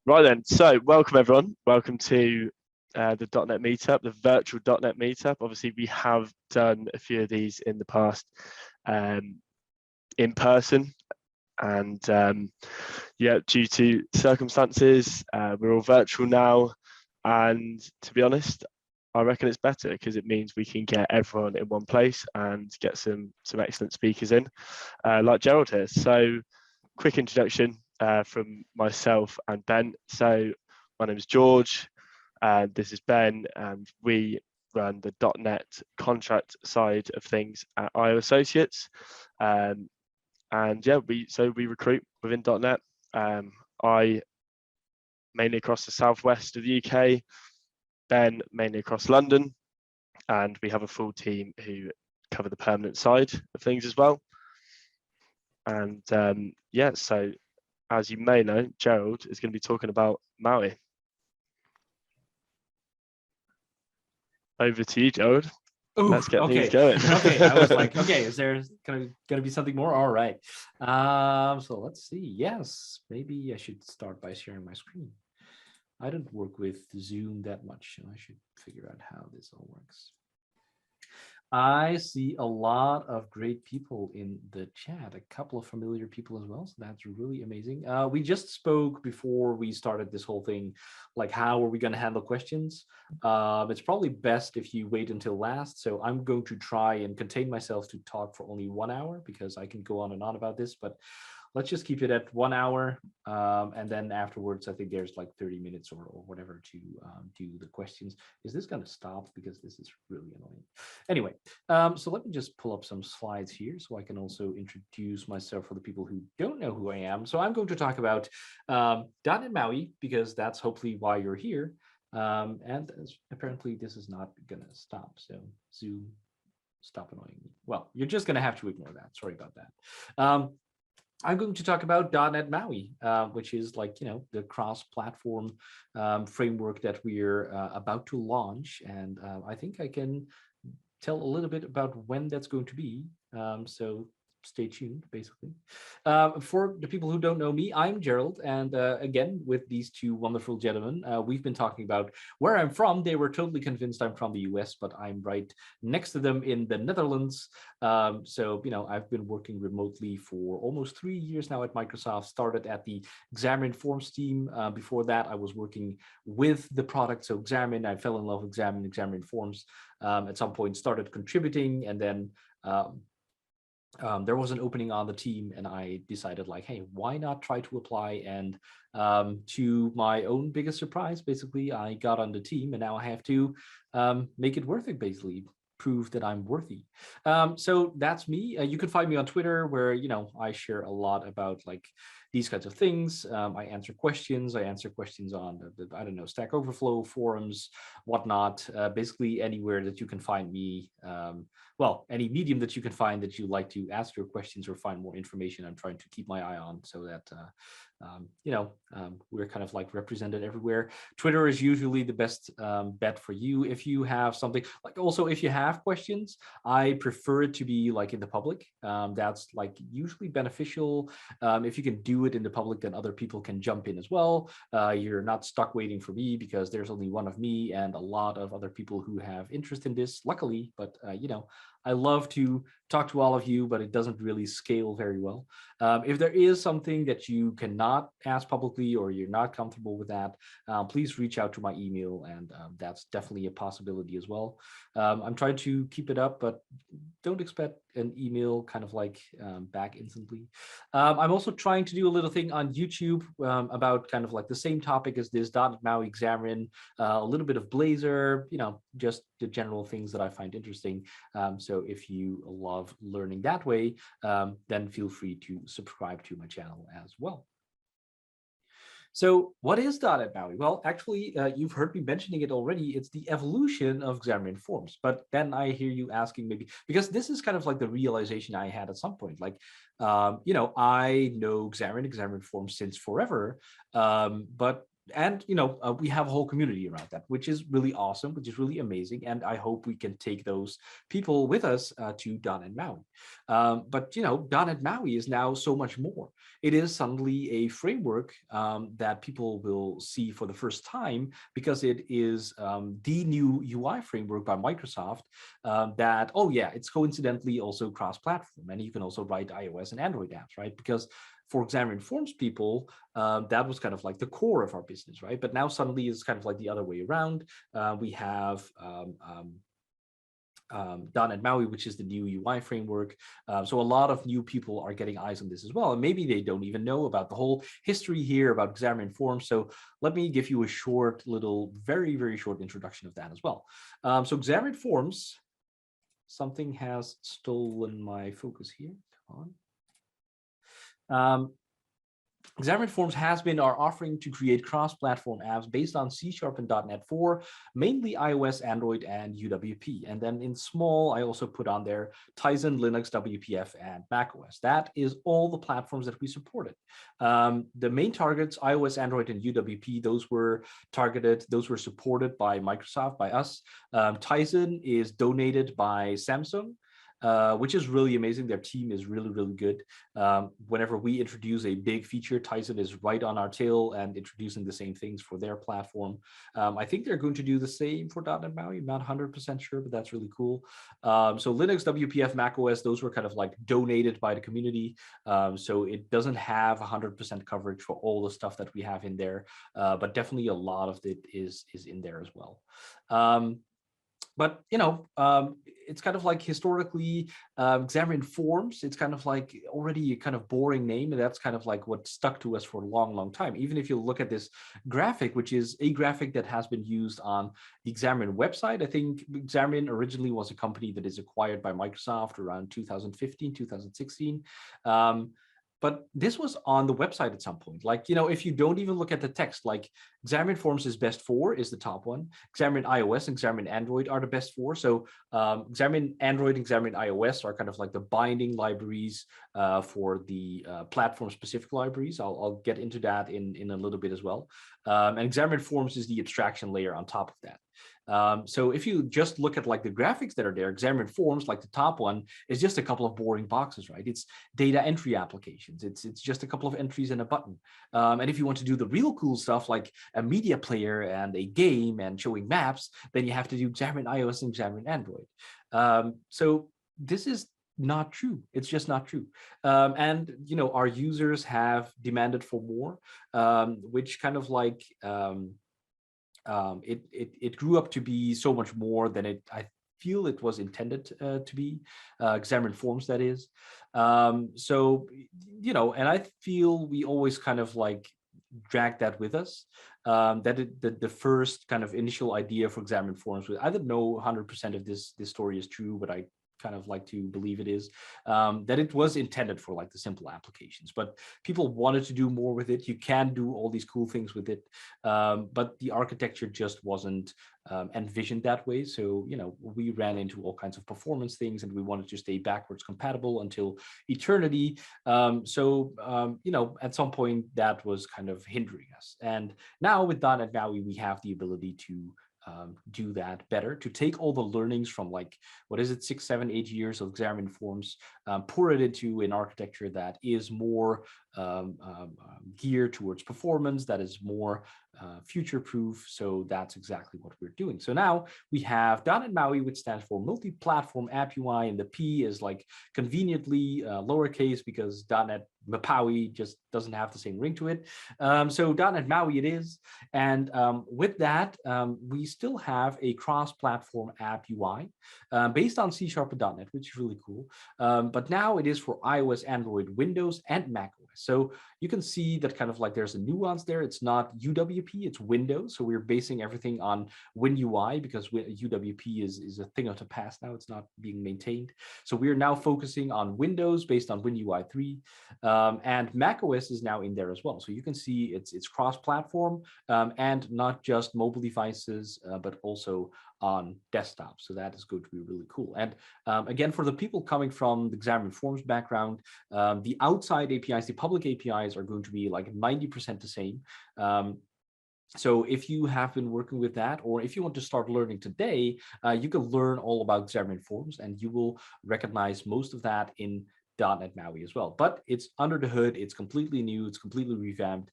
Right then, so welcome everyone. Welcome to the .NET Meetup, the virtual .NET Meetup. Obviously, we have done a few of these in the past in person, and yeah, due to circumstances, we're all virtual now. And to be honest, I reckon it's better because it means we can get everyone in one place and get some excellent speakers in, like Gerald here. So, quick introduction from myself and Ben. So my name is George, and this is Ben, and we run the .NET contract side of things at IO Associates. And yeah, we recruit within .NET. I mainly across the southwest of the UK, Ben mainly across London, and we have a full team who cover the permanent side of things as well. And yeah, so as you may know, Gerald is going to be talking about Maui. Over to you, Gerald. Ooh, let's get things going. Okay, I was like, okay, is there gonna be something more? All right. So let's see. Yes, maybe I should start by sharing my screen. I don't work with Zoom that much, so I should figure out how this all works. I see a lot of great people in the chat, a couple of familiar people as well, so that's really amazing. We just spoke before we started this whole thing, like how are we going to handle questions? It's probably best if you wait until last, so I'm going to try and contain myself to talk for only 1 hour because I can go on and on about this, but let's just keep it at 1 hour. And then afterwards, I think there's like 30 minutes or whatever to do the questions. Is this going to stop? Because this is really annoying. Anyway, so let me just pull up some slides here so I can also introduce myself for the people who don't know who I am. So I'm going to talk about .NET MAUI because that's hopefully why you're here. And apparently this is not going to stop. So Zoom, stop annoying me. Well, you're just going to have to ignore that. Sorry about that. I'm going to talk about .NET MAUI, which is like, the cross-platform framework that we're about to launch. And I think I can tell a little bit about when that's going to be. So stay tuned, basically. For the people who don't know me, I'm Gerald. And again, with these two wonderful gentlemen, we've been talking about where I'm from. They were totally convinced I'm from the US, but I'm right next to them in the Netherlands. So, I've been working remotely for almost 3 years now at Microsoft, started at the Xamarin Forms team. Before that, I was working with the product. So Xamarin, I fell in love with Xamarin Forms. At some point started contributing, and then there was an opening on the team, and I decided like, hey, why not try to apply? And to my own biggest surprise, basically, I got on the team, and now I have to make it worth it, basically prove that I'm worthy. So that's me. You can find me on Twitter where, I share a lot about like these kinds of things. I answer questions. I answer questions on I don't know, Stack Overflow forums, whatnot. Basically anywhere that you can find me. Well, any medium that you can find that you like to ask your questions or find more information, I'm trying to keep my eye on so that we're kind of like represented everywhere. Twitter is usually the best bet for you if you have something. Like also, if you have questions, I prefer it to be like in the public. That's like usually beneficial. If you can do it in the public, then other people can jump in as well. You're not stuck waiting for me because there's only one of me and a lot of other people who have interest in this, luckily. But I love to talk to all of you, but it doesn't really scale very well. If there is something that you cannot ask publicly or you're not comfortable with that, please reach out to my email, and that's definitely a possibility as well. I'm trying to keep it up, but don't expect an email kind of like back instantly. I'm also trying to do a little thing on YouTube about kind of like the same topic as this, .NET MAUI, Xamarin, a little bit of Blazor, just the general things that I find interesting. So if you love learning that way, then feel free to subscribe to my channel as well. So what is .NET MAUI? Well, actually, you've heard me mentioning it already. It's the evolution of Xamarin Forms. But then I hear you asking maybe, because this is kind of like the realization I had at some point. Like, I know Xamarin Forms since forever, but we have a whole community around that, which is really awesome, which is really amazing. And I hope we can take those people with us to .NET MAUI. But .NET MAUI is now so much more. It is suddenly a framework that people will see for the first time, because it is the new UI framework by Microsoft that, oh yeah, it's coincidentally also cross-platform, and you can also write iOS and Android apps, right? Because for Xamarin Forms people, that was kind of like the core of our business, right? But now suddenly it's kind of like the other way around. We have .NET MAUI, which is the new UI framework. So a lot of new people are getting eyes on this as well. And maybe they don't even know about the whole history here about Xamarin Forms. So let me give you a short little, very, very short introduction of that as well. So Xamarin Forms, something has stolen my focus here. Come on. Xamarin Forms has been our offering to create cross-platform apps based on C# and .NET 4, mainly iOS, Android, and UWP. And then in small, I also put on there Tizen, Linux, WPF, and macOS. That is all the platforms that we supported. The main targets, iOS, Android, and UWP, those were targeted, those were supported by Microsoft, by us. Tizen is donated by Samsung. Which is really amazing. Their team is really, really good. Whenever we introduce a big feature, Tizen is right on our tail and introducing the same things for their platform. I think they're going to do the same for .NET MAUI. I'm not 100% sure, but that's really cool. So Linux, WPF, macOS, those were kind of like donated by the community. So it doesn't have 100% coverage for all the stuff that we have in there, but definitely a lot of it is in there as well. But it's kind of like historically Xamarin Forms, it's kind of like already a kind of boring name, and that's kind of like what stuck to us for a long, long time. Even if you look at this graphic, which is a graphic that has been used on the Xamarin website. I think Xamarin originally was a company that is acquired by Microsoft around 2015, 2016. But this was on the website at some point. Like, if you don't even look at the text, like Xamarin Forms is best for is the top one. Xamarin iOS and Xamarin Android are the best for. So Xamarin Android and Xamarin iOS are kind of like the binding libraries for the platform-specific libraries. I'll get into that in a little bit as well. And Xamarin Forms is the abstraction layer on top of that. So if you just look at like the graphics that are there, Xamarin Forms, like the top one, is just a couple of boring boxes, right? It's data entry applications. It's just a couple of entries and a button. And if you want to do the real cool stuff like a media player and a game and showing maps, then you have to do Xamarin iOS and Xamarin Android. So this is not true. It's just not true. And our users have demanded for more, which kind of like it grew up to be so much more than I feel it was intended to be. Xamarin Forms, that is. So and I feel we always kind of like drag that with us. That the first kind of initial idea for Xamarin Forms, I don't know 100% of this story is true, but I kind of like to believe it is, that it was intended for like the simple applications, but people wanted to do more with it. You can do all these cool things with it, but the architecture just wasn't envisioned that way. So, we ran into all kinds of performance things, and we wanted to stay backwards compatible until eternity. At some point that was kind of hindering us. And now with .NET MAUI, we have the ability to do that better, to take all the learnings from like, what is it, 6, 7, 8 years of Xamarin Forms, pour it into an architecture that is more geared towards performance, that is more future-proof. So that's exactly what we're doing. So now we have .NET MAUI, which stands for Multi-Platform App UI, and the P is like conveniently lowercase because .NET MAUI just doesn't have the same ring to it. So .NET MAUI it is. And with that, we still have a cross-platform app UI based on C# and .NET, which is really cool. But now it is for iOS, Android, Windows, and macOS. So you can see that kind of like there's a nuance there. It's not UWP, it's Windows. So we're basing everything on WinUI because UWP is a thing of the past now. It's not being maintained. So we are now focusing on Windows based on WinUI 3. And macOS is now in there as well. So you can see it's cross-platform and not just mobile devices, but also on desktop. So that is going to be really cool. And again, for the people coming from the Xamarin Forms background, the outside APIs, the public APIs are going to be like 90% the same. So if you have been working with that, or if you want to start learning today, you can learn all about Xamarin Forms, and you will recognize most of that in .NET MAUI as well. But it's under the hood. It's completely new. It's completely revamped.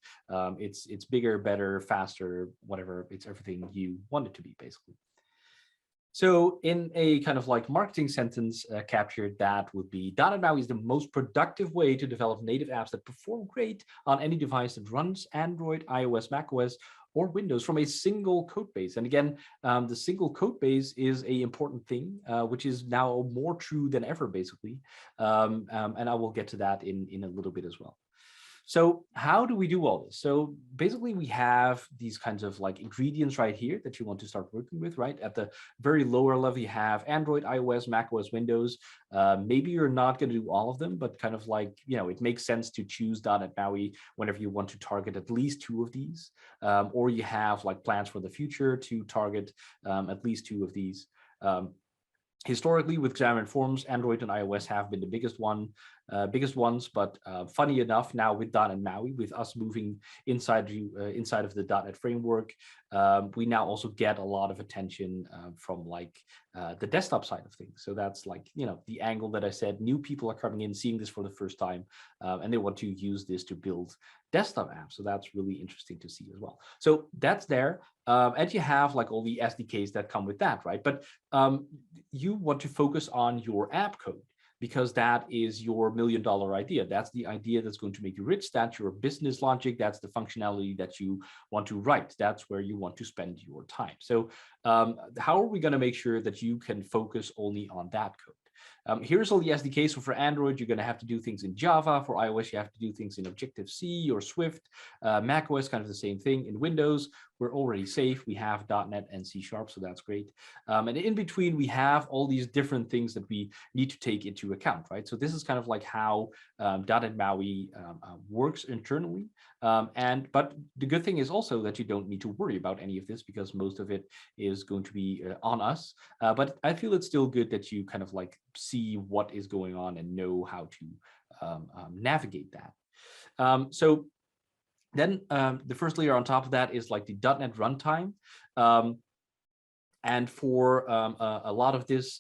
It's bigger, better, faster, whatever. It's everything you want it to be, basically. So in a kind of like marketing sentence captured, that would be .NET MAUI is the most productive way to develop native apps that perform great on any device that runs Android, iOS, macOS, or Windows from a single code base. And again, the single code base is an important thing, which is now more true than ever, basically. And I will get to that in a little bit as well. So how do we do all this? So basically we have these kinds of like ingredients right here that you want to start working with, right? At the very lower level, you have Android, iOS, macOS, Windows. Maybe you're not going to do all of them, but kind of like, you know, it makes sense to choose .NET MAUI whenever you want to target at least 2 of these, or you have like plans for the future to target at least 2 of these. Historically, with Xamarin Forms, Android and iOS have been the biggest ones, but funny enough, now with .NET MAUI, with us moving inside of the .NET framework, we now also get a lot of attention from like the desktop side of things. So that's like, you know, the angle that I said, new people are coming in, seeing this for the first time, and they want to use this to build desktop apps. So that's really interesting to see as well. So that's there. And you have like all the SDKs that come with that, right? But you want to focus on your app code, because that is your $1 million idea. That's the idea that's going to make you rich. That's your business logic. That's the functionality that you want to write. That's where you want to spend your time. So how are we going to make sure that you can focus only on that code? Here's all the SDKs. So for Android, you're going to have to do things in Java. For iOS, you have to do things in Objective-C or Swift. macOS, kind of the same thing. In Windows, we're already safe. We have .NET and C#, so that's great. And in between, we have all these different things that we need to take into account, right? So this is kind of like how .NET MAUI works internally. But the good thing is also that you don't need to worry about any of this, because most of it is going to be on us. But I feel it's still good that you kind of like see what is going on and know how to navigate that. So then the first layer on top of that is like the .NET Runtime. And for a lot of this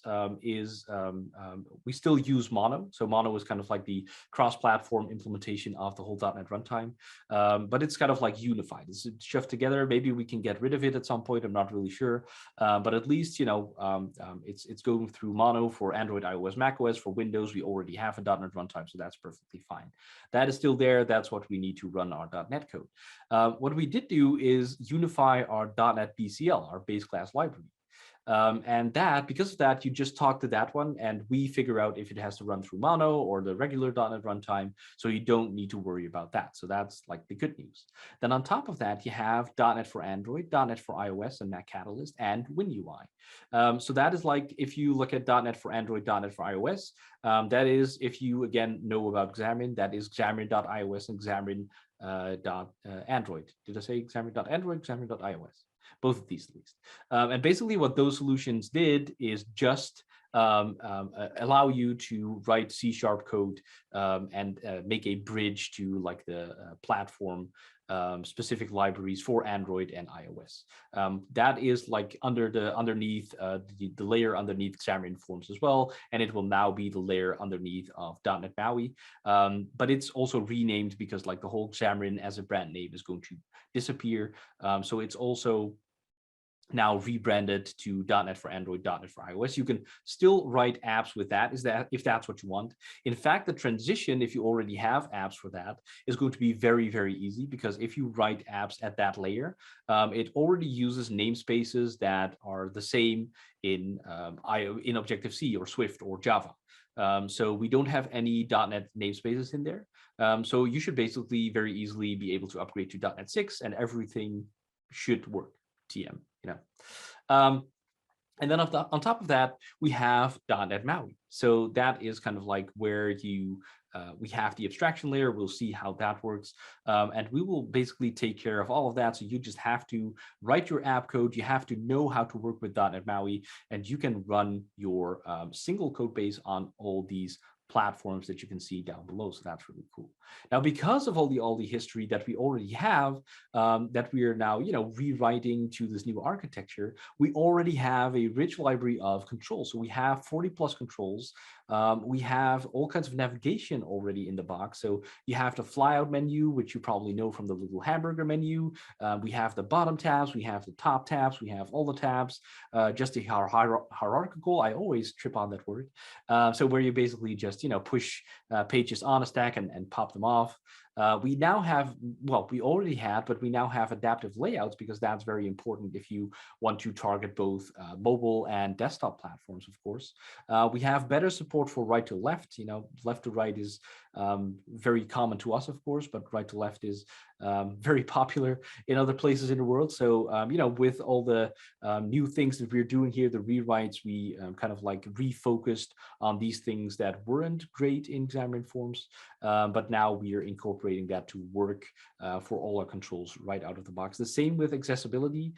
we still use Mono. So Mono is kind of like the cross-platform implementation of the whole .NET Runtime, but it's kind of like unified. It's shoved together. Maybe we can get rid of it at some point. I'm not really sure, but at least, you know, it's going through Mono for Android, iOS, macOS. For Windows, we already have a .NET Runtime, so that's perfectly fine. That is still there. That's what we need to run our .NET code. What we did do is unify our .NET BCL, our base class library. And that, because of that, you just talk to that one, and we figure out if it has to run through Mono or the regular .NET Runtime, so you don't need to worry about that. So that's like the good news. Then on top of that, you have .NET for Android, .NET for iOS and Mac Catalyst, and WinUI. So that is like, if you look at .NET for Android, .NET for iOS, that is, if you again know about Xamarin, that is Xamarin.iOS and Xamarin.android. Did I say Xamarin.android, Xamarin.iOS? Both of these at least. And basically what those solutions did is just allow you to write C# code and make a bridge to like the platform specific libraries for Android and iOS. That is like underneath the layer underneath Xamarin Forms as well, and it will now be the layer underneath of .NET MAUI. But it's also renamed because like the whole Xamarin as a brand name is going to disappear. So it's also now rebranded to .NET for Android, .NET for iOS. You can still write apps with that, if that's what you want. In fact, the transition, if you already have apps for that, is going to be very, very easy, because if you write apps at that layer, it already uses namespaces that are the same in Objective-C or Swift or Java. So we don't have any .NET namespaces in there. So you should basically very easily be able to upgrade to .NET 6 and everything should work. TM, you know. And then on top of that, we have .NET MAUI. So that is kind of like where we have the abstraction layer. We'll see how that works. And we will basically take care of all of that. So you just have to write your app code. You have to know how to work with .NET MAUI, and you can run your single code base on all these platforms that you can see down below. So that's really cool. Now, because of all the history that we already have, that we are now, rewriting to this new architecture, we already have a rich library of controls. So we have 40 plus controls. We have all kinds of navigation already in the box. So you have the flyout menu, which you probably know from the little hamburger menu. We have the bottom tabs, we have the top tabs, we have all the tabs, just the hierarchical. I always trip on that word. So where you basically just, push pages on a stack and pop them off. We now have, well, we already had, but we now have adaptive layouts, because that's very important if you want to target both mobile and desktop platforms, of course. We have better support for right to left. Left to right is very common to us, of course, but right to left is very popular in other places in the world. So, with all the new things that we're doing here, the rewrites, we kind of like refocused on these things that weren't great in Xamarin Forms, but now we are incorporating that to work for all our controls right out of the box. The same with accessibility.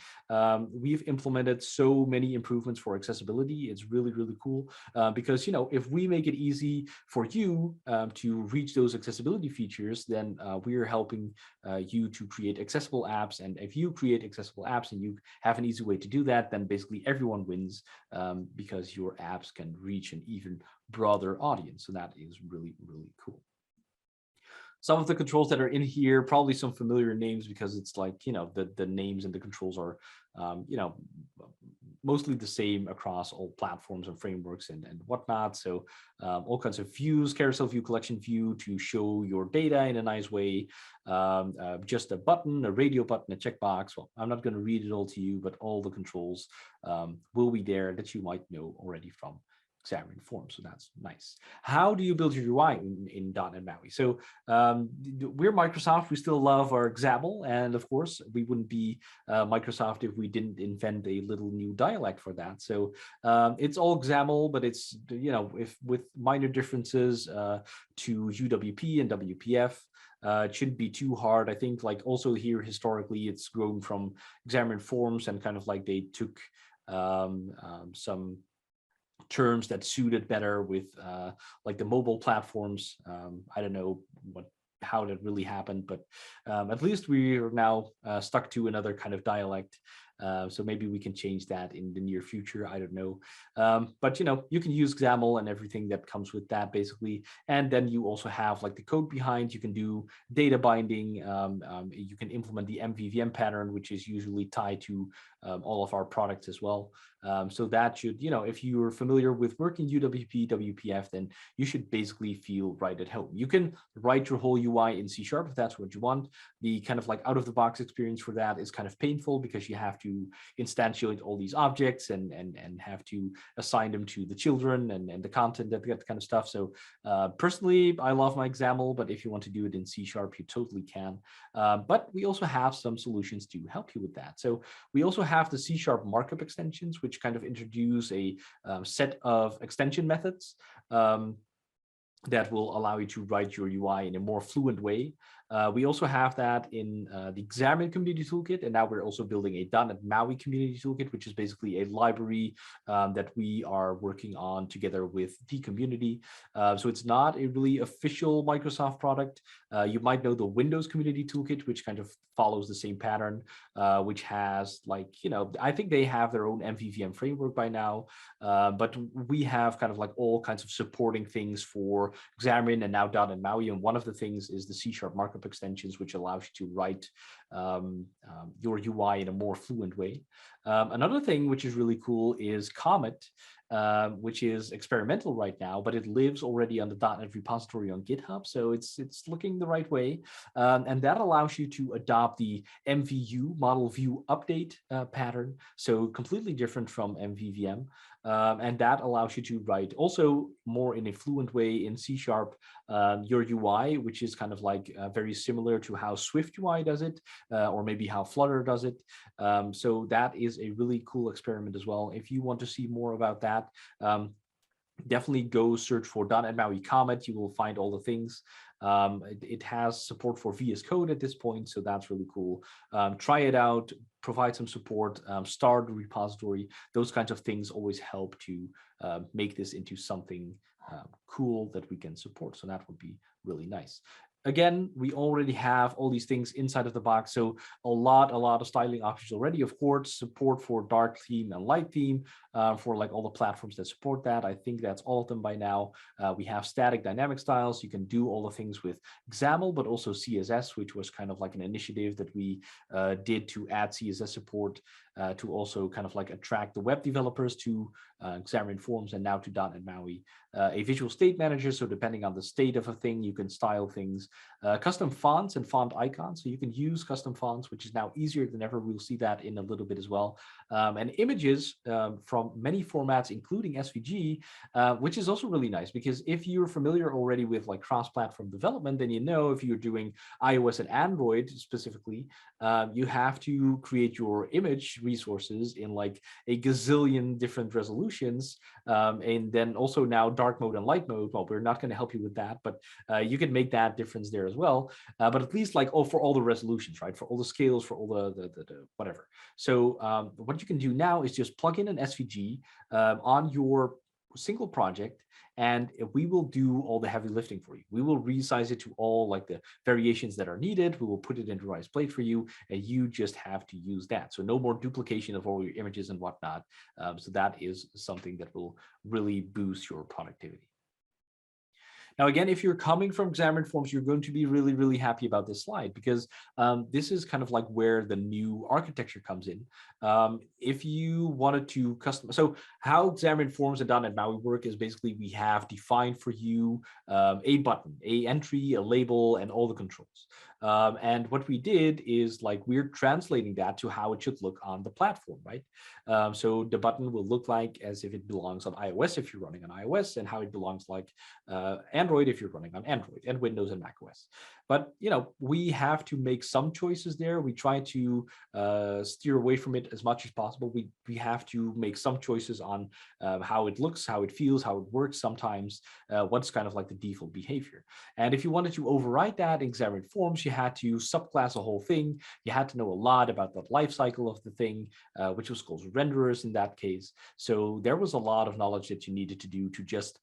We've implemented so many improvements for accessibility. It's really, really cool because, if we make it easy for you to reach those accessibility features, then we are helping you to create accessible apps. And if you create accessible apps and you have an easy way to do that, then basically everyone wins because your apps can reach an even broader audience. So that is really, really cool. Some of the controls that are in here, probably some familiar names, because it's like, the names and the controls are, mostly the same across all platforms and frameworks and whatnot. So all kinds of views, carousel view, collection view to show your data in a nice way. Just a button, a radio button, a checkbox. Well, I'm not going to read it all to you, but all the controls will be there that you might know already from Xamarin Forms. So that's nice. How do you build your UI in .NET MAUI? So we're Microsoft. We still love our XAML. And of course, we wouldn't be Microsoft if we didn't invent a little new dialect for that. So it's all XAML, but it's, with minor differences to UWP and WPF. It shouldn't be too hard. I think like also here historically, it's grown from Xamarin Forms and kind of like they took some terms that suited better with like the mobile platforms. I don't know how that really happened, but at least we are now stuck to another kind of dialect. So maybe we can change that in the near future. I don't know. But, you can use XAML and everything that comes with that, basically. And then you also have like the code behind. You can do data binding. You can implement the MVVM pattern, which is usually tied to all of our products as well. So that should, if you're familiar with working UWP, WPF, then you should basically feel right at home. You can write your whole UI in C# if that's what you want. The kind of like out of the box experience for that is kind of painful because you have to instantiate all these objects and have to assign them to the children and the content, that kind of stuff. So personally, I love my XAML, but if you want to do it in C#, you totally can. But we also have some solutions to help you with that. So we also have the C# markup extensions, which kind of introduce a set of extension methods that will allow you to write your UI in a more fluent way. We also have that in the Xamarin Community Toolkit, and now we're also building a .NET MAUI Community Toolkit, which is basically a library that we are working on together with the community. So it's not a really official Microsoft product. You might know the Windows Community Toolkit, which kind of follows the same pattern, which has like, I think they have their own MVVM framework by now, but we have kind of like all kinds of supporting things for Xamarin and now .NET MAUI, and one of the things is the C# markup extensions, which allows you to write your UI in a more fluent way. Another thing which is really cool is Comet, which is experimental right now, but it lives already on the .NET repository on GitHub, so it's looking the right way, and that allows you to adopt the MVU model view update pattern, so completely different from MVVM. And that allows you to write also more in a fluent way in C# your UI, which is kind of like very similar to how Swift UI does it, or maybe how Flutter does it. So that is a really cool experiment as well. If you want to see more about that, definitely go search for .NET MAUI Comet. You will find all the things. It has support for VS Code at this point, so that's really cool. Try it out, provide some support, start a repository. Those kinds of things always help to make this into something cool that we can support. So that would be really nice. Again, we already have all these things inside of the box. So a lot of styling options already. Of course, support for dark theme and light theme for like all the platforms that support that. I think that's all of them by now. We have static dynamic styles. You can do all the things with XAML, but also CSS, which was kind of like an initiative that we did to add CSS support to also kind of like attract the web developers to Xamarin Forms and now to .NET MAUI. A visual state manager, so depending on the state of a thing, you can style things. Custom fonts and font icons, so you can use custom fonts, which is now easier than ever. We'll see that in a little bit as well. And images from many formats, including SVG, which is also really nice, because if you're familiar already with like cross-platform development, then you know if you're doing iOS and Android specifically, you have to create your image resources in like a gazillion different resolutions. And then also now dark mode and light mode. Well, we're not going to help you with that, but you can make that difference there as well. But at least like, for all the resolutions, right? For all the scales, for all the whatever. So what you can do now is just plug in an SVG on your single project, and we will do all the heavy lifting for you. We will resize it to all like the variations that are needed. We will put it into Rise Plate for you, and you just have to use that. So no more duplication of all your images and whatnot. So that is something that will really boost your productivity. Now, again, if you're coming from Xamarin Forms, you're going to be really, really happy about this slide, because this is kind of like where the new architecture comes in. If you wanted to customize, so how Xamarin Forms and .NET MAUI work is basically we have defined for you a button, a entry, a label, and all the controls. And what we did is like we're translating that to how it should look on the platform, right? So the button will look like as if it belongs on iOS if you're running on iOS, and how it belongs like Android if you're running on Android, and Windows and macOS. But we have to make some choices there. We try to steer away from it as much as possible. We have to make some choices on how it looks, how it feels, how it works sometimes, what's kind of like the default behavior. And if you wanted to override that in Xamarin Forms, you had to subclass the whole thing. You had to know a lot about the life cycle of the thing, which was called renderers in that case. So there was a lot of knowledge that you needed to do to just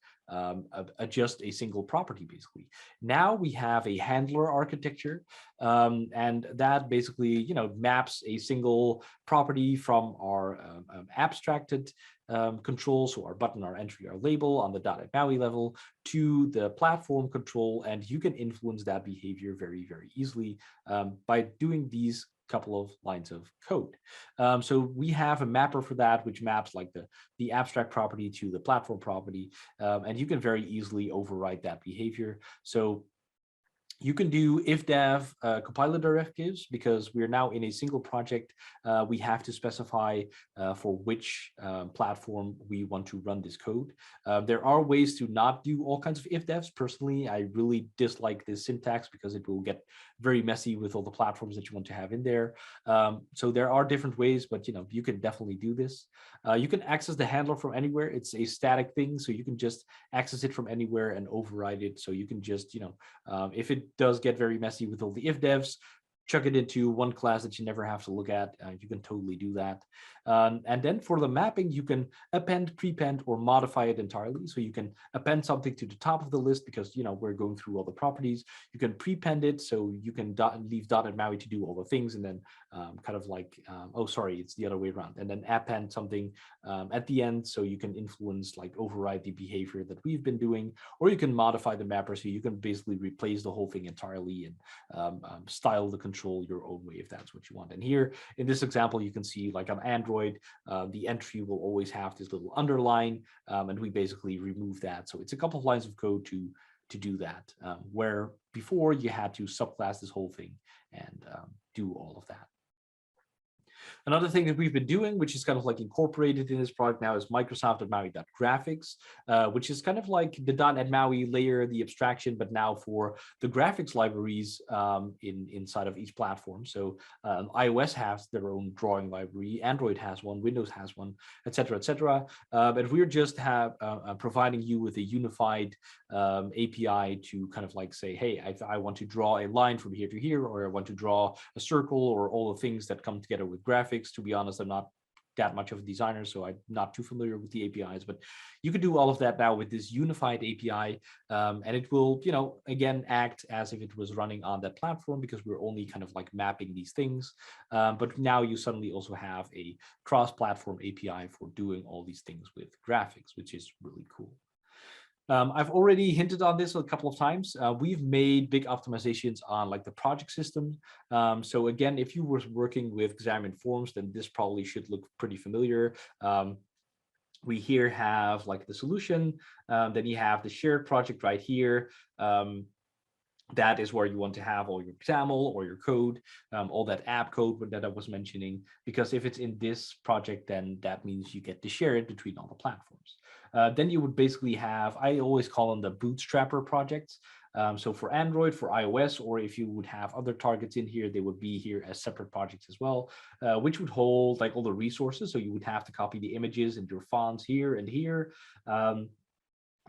adjust a single property, basically. Now we have a handler architecture, and that basically, maps a single property from our abstracted controls, so our button, our entry, our label on the .NET MAUI level, to the platform control, and you can influence that behavior very, very easily by doing these couple of lines of code. So we have a mapper for that, which maps like the abstract property to the platform property, and you can very easily override that behavior. So you can do if-dev compiler directives, because we're now in a single project. We have to specify for which platform we want to run this code. There are ways to not do all kinds of if-devs. Personally, I really dislike this syntax because it will get very messy with all the platforms that you want to have in there. So there are different ways, but you can definitely do this. You can access the handler from anywhere. It's a static thing, so you can just access it from anywhere and override it. So you can just, if it does get very messy with all the if devs, chuck it into one class that you never have to look at. You can totally do that. And then for the mapping, you can append, prepend, or modify it entirely. So you can append something to the top of the list because, we're going through all the properties. You can prepend it, so you can leave .NET MAUI to do all the things, and then kind of like, oh, sorry, it's the other way around. And then append something at the end, so you can influence, like override the behavior that we've been doing, or you can modify the mapper, so you can basically replace the whole thing entirely and style the control your own way if that's what you want. And here in this example, you can see like on Android, the entry will always have this little underline, and we basically remove that. So it's a couple of lines of code to do that, where before you had to subclass this whole thing and do all of that. Another thing that we've been doing, which is kind of like incorporated in this product now, is Microsoft.MAUI.graphics, which is kind of like the .NET MAUI layer, the abstraction, but now for the graphics libraries inside of each platform. So iOS has their own drawing library, Android has one, Windows has one, et cetera, et cetera. But we're just providing you with a unified API to kind of like say, hey, I want to draw a line from here to here, or I want to draw a circle, or all the things that come together with graphics. To be honest, I'm not that much of a designer, so I'm not too familiar with the APIs, but you can do all of that now with this unified API, and it will, again, act as if it was running on that platform, because we're only kind of like mapping these things. But now you suddenly also have a cross-platform API for doing all these things with graphics, which is really cool. I've already hinted on this a couple of times. We've made big optimizations on like the project system. So again, if you were working with Xamarin Forms, then this probably should look pretty familiar. We here have like the solution, then you have the shared project right here. That is where you want to have all your XAML or your code, all that app code that I was mentioning, because if it's in this project, then that means you get to share it between all the platforms. Then you would basically have, I always call them the Bootstrapper projects. So for Android, for iOS, or if you would have other targets in here, they would be here as separate projects as well, which would hold like all the resources. So you would have to copy the images and your fonts here and here.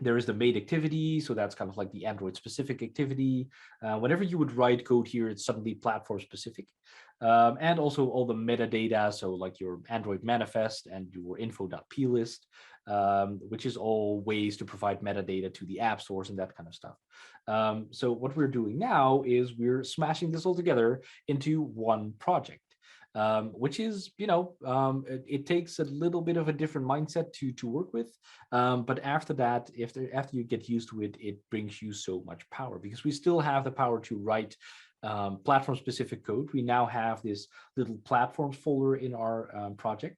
There is the made activity, so that's kind of like the Android specific activity. Whenever you would write code here, it's suddenly platform specific. And also all the metadata, so like your Android manifest and your info.plist, which is all ways to provide metadata to the app stores and that kind of stuff. So what we're doing now is we're smashing this all together into one project. Which is, it takes a little bit of a different mindset to work with. But after that, after you get used to it, it brings you so much power, because we still have the power to write platform specific code. We now have this little platforms folder in our project.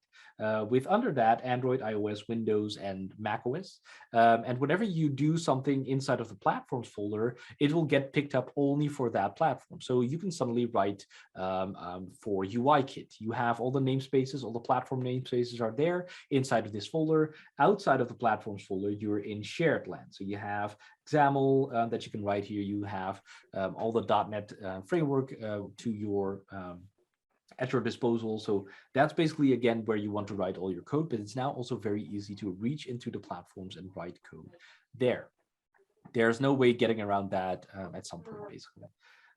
With under that Android, iOS, Windows, and macOS. And whenever you do something inside of the platforms folder, it will get picked up only for that platform. So you can suddenly write for UI kit. You have all the namespaces, all the platform namespaces are there inside of this folder. Outside of the platforms folder, you're in shared land. So you have XAML that you can write here. You have all the .NET framework to your at your disposal. So that's basically, again, where you want to write all your code, but it's now also very easy to reach into the platforms and write code there. There's no way getting around that at some point, basically.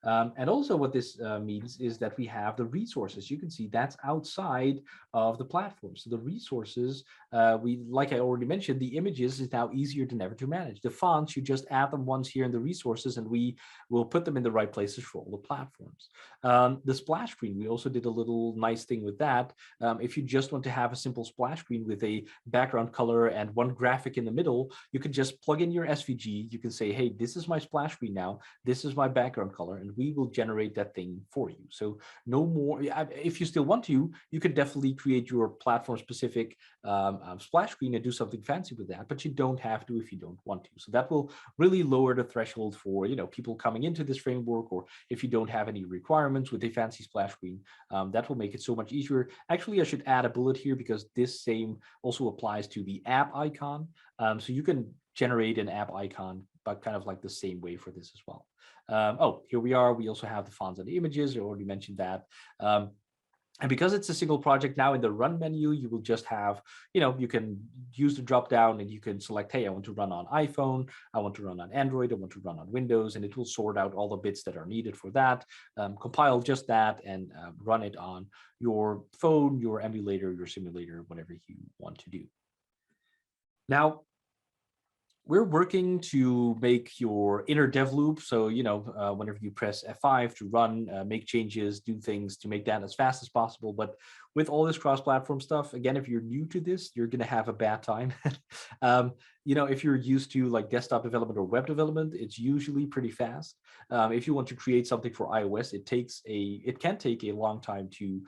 And also what this means is that we have the resources. You can see that's outside of the platform. So the resources, like I already mentioned, the images is now easier than ever to manage. The fonts, you just add them once here in the resources, and we will put them in the right places for all the platforms. The splash screen, we also did a little nice thing with that. If you just want to have a simple splash screen with a background color and one graphic in the middle, you can just plug in your SVG. You can say, hey, this is my splash screen now. This is my background color. And we will generate that thing for you. So no more, if you still want to, you could definitely create your platform specific splash screen and do something fancy with that, but you don't have to if you don't want to. So that will really lower the threshold for, people coming into this framework, or if you don't have any requirements with a fancy splash screen, that will make it so much easier. Actually, I should add a bullet here, because this same also applies to the app icon. So you can generate an app icon, but kind of like the same way for this as well. Oh, here we are. We also have the fonts and the images. I already mentioned that. And because it's a single project now, in the run menu, you will just have, you can use the drop down and you can select, hey, I want to run on iPhone, I want to run on Android, I want to run on Windows, and it will sort out all the bits that are needed for that, compile just that, and run it on your phone, your emulator, your simulator, whatever you want to do. Now, we're working to make your inner dev loop. So, whenever you press F5 to run, make changes, do things to make that as fast as possible. But with all this cross-platform stuff, again, if you're new to this, you're going to have a bad time. If you're used to like desktop development or web development, it's usually pretty fast. If you want to create something for iOS, it can take a long time to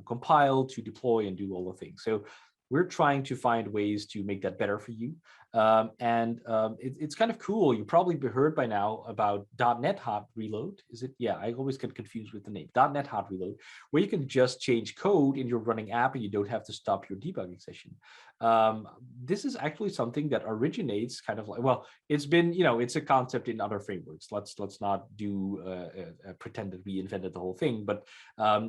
compile, to deploy, and do all the things. So we're trying to find ways to make that better for you. It's kind of cool. You probably heard by now about .NET Hot Reload. Is it? Yeah, I always get confused with the name. .NET Hot Reload, where you can just change code in your running app and you don't have to stop your debugging session. this is actually something that originates kind of like, well, it's been, it's a concept in other frameworks. Let's not do pretend that we invented the whole thing, but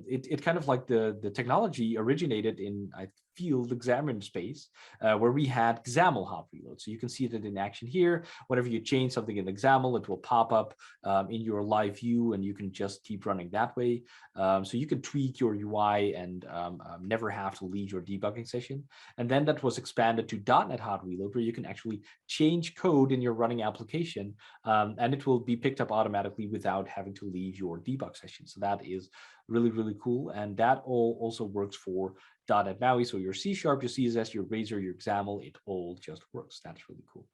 it kind of like the technology originated in, I feel, the Xamarin space, where we had XAML hot reload. So you can see that in action here. Whenever you change something in XAML, it will pop up in your live view, and you can just keep running that way. So you can tweak your UI and never have to leave your debugging session. And then that was expanded to .NET Hot Reload, where you can actually change code in your running application, and it will be picked up automatically without having to leave your debug session. So that is really, really cool. And that all also works for .NET MAUI. So your C#, your CSS, your Razor, your XAML, it all just works. That's really cool.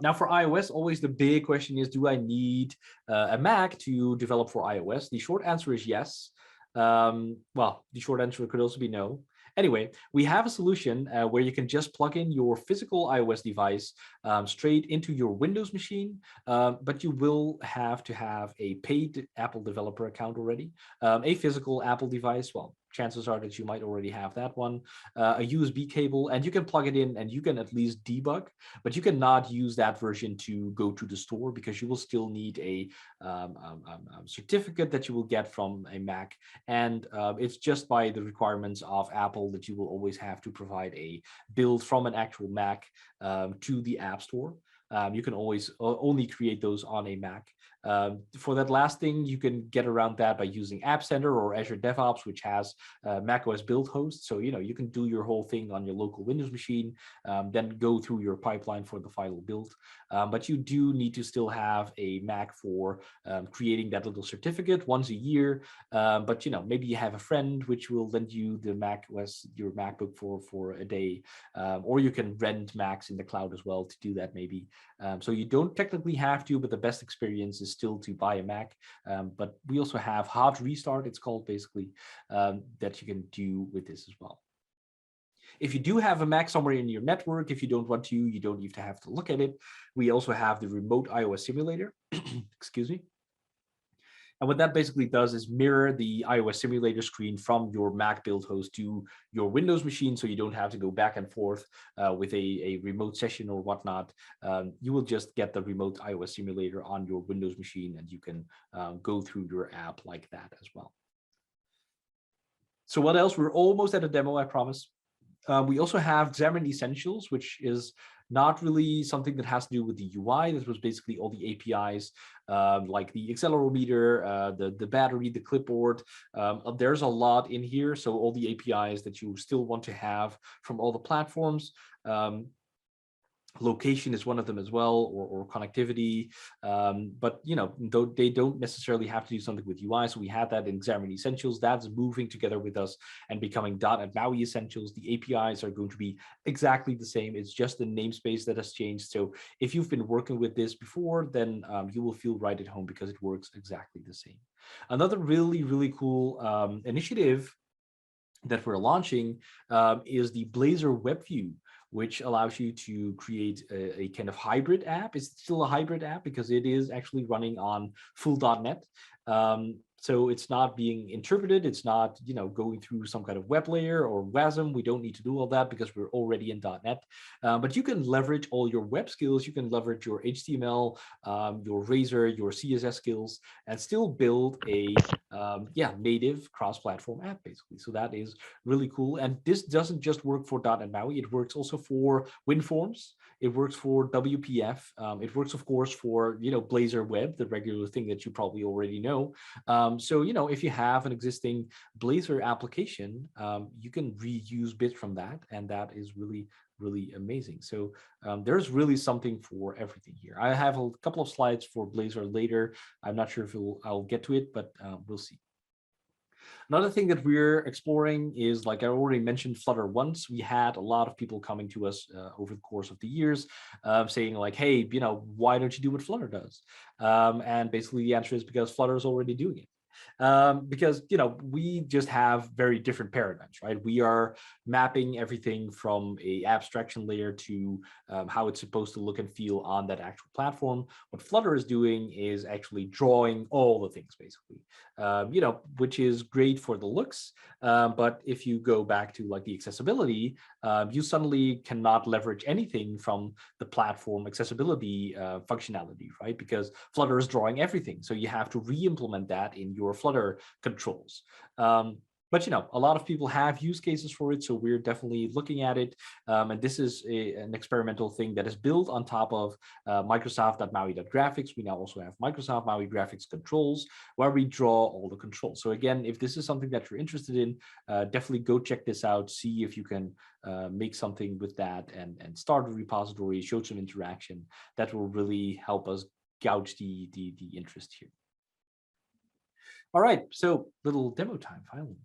Now for iOS, always the big question is, do I need a Mac to develop for iOS? The short answer is yes. Well, the short answer could also be no. Anyway, we have a solution where you can just plug in your physical iOS device straight into your Windows machine, but you will have to have a paid Apple developer account already. A physical Apple device, well, chances are that you might already have that one, a USB cable, and you can plug it in and you can at least debug, but you cannot use that version to go to the store because you will still need a certificate that you will get from a Mac. And it's just by the requirements of Apple that you will always have to provide a build from an actual Mac to the App Store. You can always only create those on a Mac. For that last thing, you can get around that by using App Center or Azure DevOps, which has macOS build host. So, you can do your whole thing on your local Windows machine, then go through your pipeline for the final build. But you do need to still have a Mac for creating that little certificate once a year. But, maybe you have a friend which will lend you the macOS, your MacBook for a day, or you can rent Macs in the cloud as well to do that maybe. So you don't technically have to, but the best experience is still to buy a Mac. But we also have hot restart, it's called basically, that you can do with this as well. If you do have a Mac somewhere in your network, if you don't want to, you don't even have to look at it. We also have the remote iOS simulator, excuse me. And what that basically does is mirror the iOS simulator screen from your Mac build host to your Windows machine, so you don't have to go back and forth with a remote session or whatnot. You will just get the remote iOS simulator on your Windows machine, and you can go through your app like that as well. So what else? We're almost at a demo, I promise. We also have Xamarin Essentials, which is not really something that has to do with the UI. This was basically all the APIs, like the accelerometer, the battery, the clipboard. There's a lot in here. So all the APIs that you still want to have from all the platforms. Location is one of them as well, or connectivity. But they don't necessarily have to do something with UI. So we had that in Xamarin Essentials. That's moving together with us and becoming .NET MAUI Essentials. The APIs are going to be exactly the same. It's just the namespace that has changed. So if you've been working with this before, then you will feel right at home because it works exactly the same. Another really, really cool initiative that we're launching is the Blazor Webview, which allows you to create a kind of hybrid app. It's still a hybrid app because it is actually running on full .NET. So it's not being interpreted. It's not, going through some kind of web layer or WASM. We don't need to do all that because we're already in .NET. But you can leverage all your web skills. You can leverage your HTML, your Razor, your CSS skills, and still build a native cross-platform app, basically. So that is really cool. And this doesn't just work for .NET MAUI. It works also for WinForms. It works for WPF. It works, of course, for Blazor Web, the regular thing that you probably already know. So if you have an existing Blazor application, you can reuse bits from that, and that is really, really amazing. So there's really something for everything here. I have a couple of slides for Blazor later. I'm not sure if I'll get to it, but we'll see. Another thing that we're exploring is, like I already mentioned, Flutter once. We had a lot of people coming to us over the course of the years saying like, hey, why don't you do what Flutter does? And basically the answer is because Flutter is already doing it. because we just have very different paradigms, right? We are mapping everything from a abstraction layer to how it's supposed to look and feel on that actual platform. What Flutter is doing is actually drawing all the things, basically, which is great for the looks. But if you go back to like the accessibility, you suddenly cannot leverage anything from the platform accessibility functionality, right? Because Flutter is drawing everything. So you have to re-implement that in your Flutter controls. But a lot of people have use cases for it, so we're definitely looking at it. And this is an experimental thing that is built on top of Microsoft.maui.graphics. We now also have Microsoft Maui graphics controls, where we draw all the controls. So again, if this is something that you're interested in, definitely go check this out. See if you can make something with that and start a repository, show some interaction. That will really help us gauge the interest here. All right, so little demo time finally.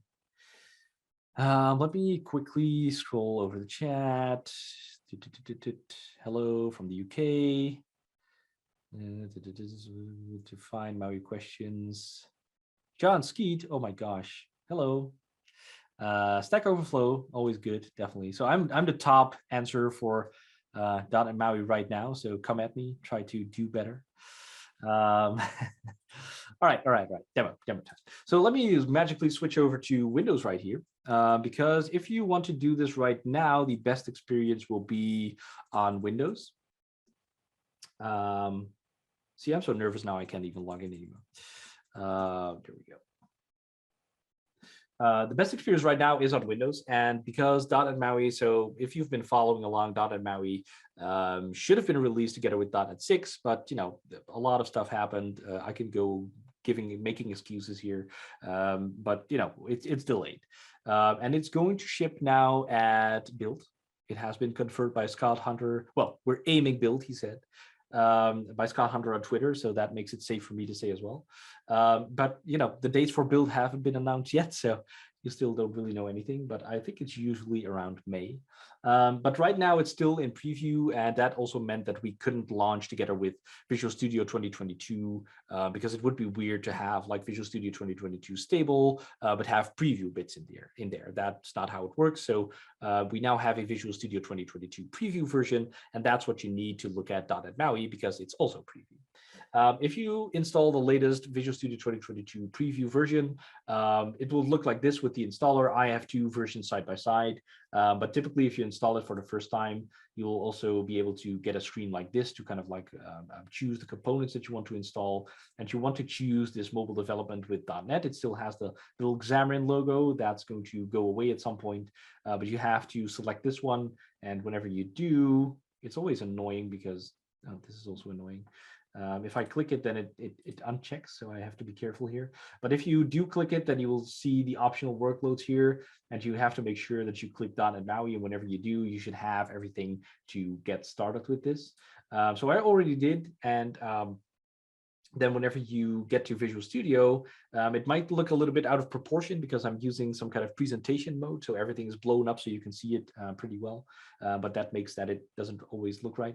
Let me quickly scroll over the chat. Hello from the UK. To find Maui questions. John Skeet, oh my gosh, hello. Stack Overflow, always good, definitely. So I'm the top answer for .NET Maui right now, so come at me, try to do better. All right, demo time. So let me magically switch over to Windows right here, because if you want to do this right now, the best experience will be on Windows. See, I'm so nervous now I can't even log in anymore. There we go. The best experience right now is on Windows, and because .NET Maui, so if you've been following along, .NET Maui should have been released together with .NET 6, but a lot of stuff happened. I can go making excuses here, but it's delayed, and it's going to ship now at build. It has been confirmed by Scott Hunter. Well, we're aiming build, he said, by Scott Hunter on Twitter, so that makes it safe for me to say as well. But the dates for build haven't been announced yet, so you still don't really know anything, but I think it's usually around May. But right now it's still in preview, and that also meant that we couldn't launch together with Visual Studio 2022, because it would be weird to have like Visual Studio 2022 stable, but have preview bits in there. That's not how it works. So we now have a Visual Studio 2022 preview version, and that's what you need to look at .NET Maui, because it's also preview. If you install the latest Visual Studio 2022 preview version, it will look like this with the installer. I have two versions side by side, but typically if you install it for the first time, you'll also be able to get a screen like this to kind of like choose the components that you want to install. And you want to choose this mobile development with .NET. It still has the little Xamarin logo that's going to go away at some point, but you have to select this one. And whenever you do, it's always annoying because this is also annoying. If I click it, then it unchecks, so I have to be careful here. But if you do click it, then you will see the optional workloads here, and you have to make sure that you click .NET Maui, and whenever you do, you should have everything to get started with this. So I already did, and then whenever you get to Visual Studio, it might look a little bit out of proportion because I'm using some kind of presentation mode. So everything is blown up so you can see it pretty well. But that makes that it doesn't always look right.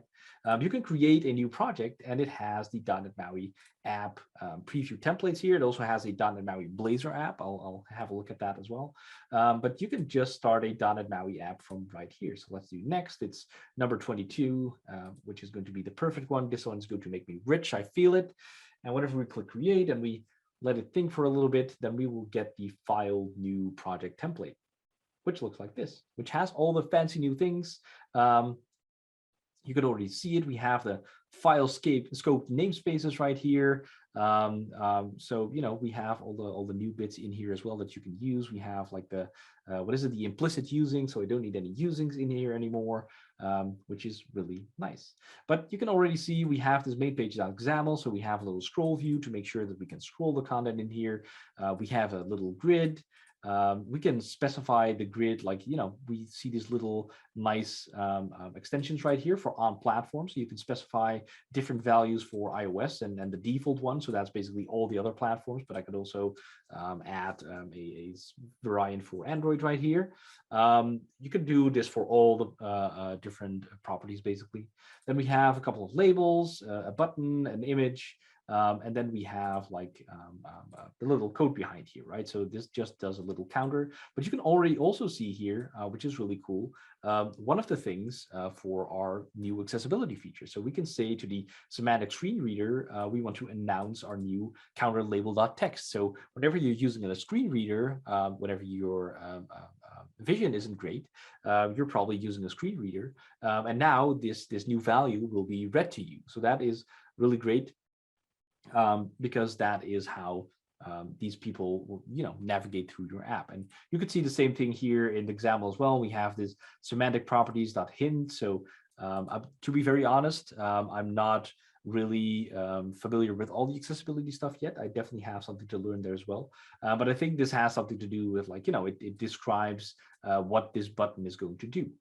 You can create a new project, and it has the .NET Maui app preview templates here. It also has a .NET Maui Blazor app. I'll have a look at that as well. But you can just start a .NET Maui app from right here. So let's do next. It's number 22, which is going to be the perfect one. This one's going to make me rich. I feel it. And whenever we click create and we let it think for a little bit, then we will get the file new project template, which looks like this, which has all the fancy new things. You can already see it. We have the file scope namespaces right here. So we have all the new bits in here as well that you can use. We have like the the implicit using, so I don't need any usings in here anymore, which is really nice. But you can already see we have this main page.xaml, so we have a little scroll view to make sure that we can scroll the content in here. We have a little grid. We can specify the grid, like, we see these little nice extensions right here for on platform. So you can specify different values for iOS and the default one. So that's basically all the other platforms, but I could also add a variant for Android right here. You could do this for all the different properties, basically. Then we have a couple of labels, a button, an image, And then we have like the little code behind here, right? So this just does a little counter, but you can already also see here, which is really cool, one of the things for our new accessibility feature. So we can say to the semantic screen reader, we want to announce our new counter label.text. So whenever you're using a screen reader, whenever your vision isn't great, you're probably using a screen reader. And now this new value will be read to you. So that is really great, because that is how these people will, navigate through your app. And you could see the same thing here in the example as well. We have this semantic properties.hint. So to be very honest, I'm not really familiar with all the accessibility stuff yet. I definitely have something to learn there as well. But I think this has something to do with, like, it describes what this button is going to do.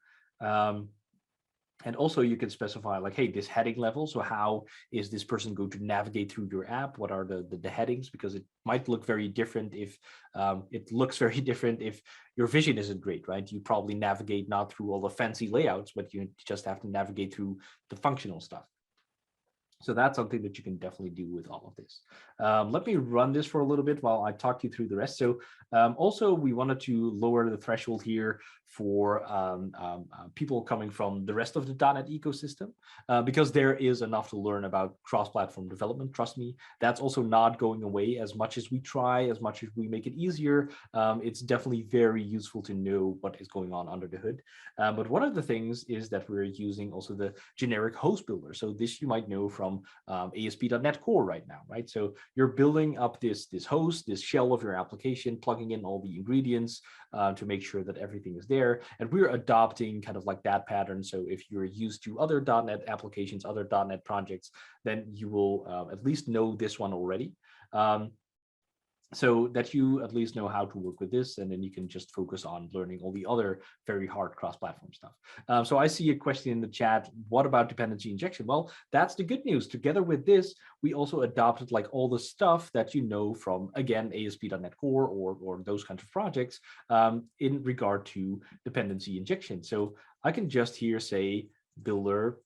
And also you can specify, like, hey, this heading level. So how is this person going to navigate through your app? What are the headings? Because it might look very different if your vision isn't great, right? You probably navigate not through all the fancy layouts, but you just have to navigate through the functional stuff. So that's something that you can definitely do with all of this. Let me run this for a little bit while I talk you through the rest. So also we wanted to lower the threshold here for people coming from the rest of the .NET ecosystem, because there is enough to learn about cross-platform development. Trust me, that's also not going away. As much as we try, as much as we make it easier, it's definitely very useful to know what is going on under the hood. But one of the things is that we're using also the generic host builder. So this you might know from ASP.NET Core right now, right? So you're building up this host, this shell of your application, plugging in all the ingredients to make sure that everything is there. And we're adopting kind of like that pattern. So if you're used to other .NET applications, other .NET projects, then you will at least know this one already. So that you at least know how to work with this, and then you can just focus on learning all the other very hard cross-platform stuff. So I see a question in the chat, what about dependency injection? Well, that's the good news. Together with this, we also adopted like all the stuff that you know from, again, ASP.NET Core or those kinds of projects in regard to dependency injection. So I can just here say builder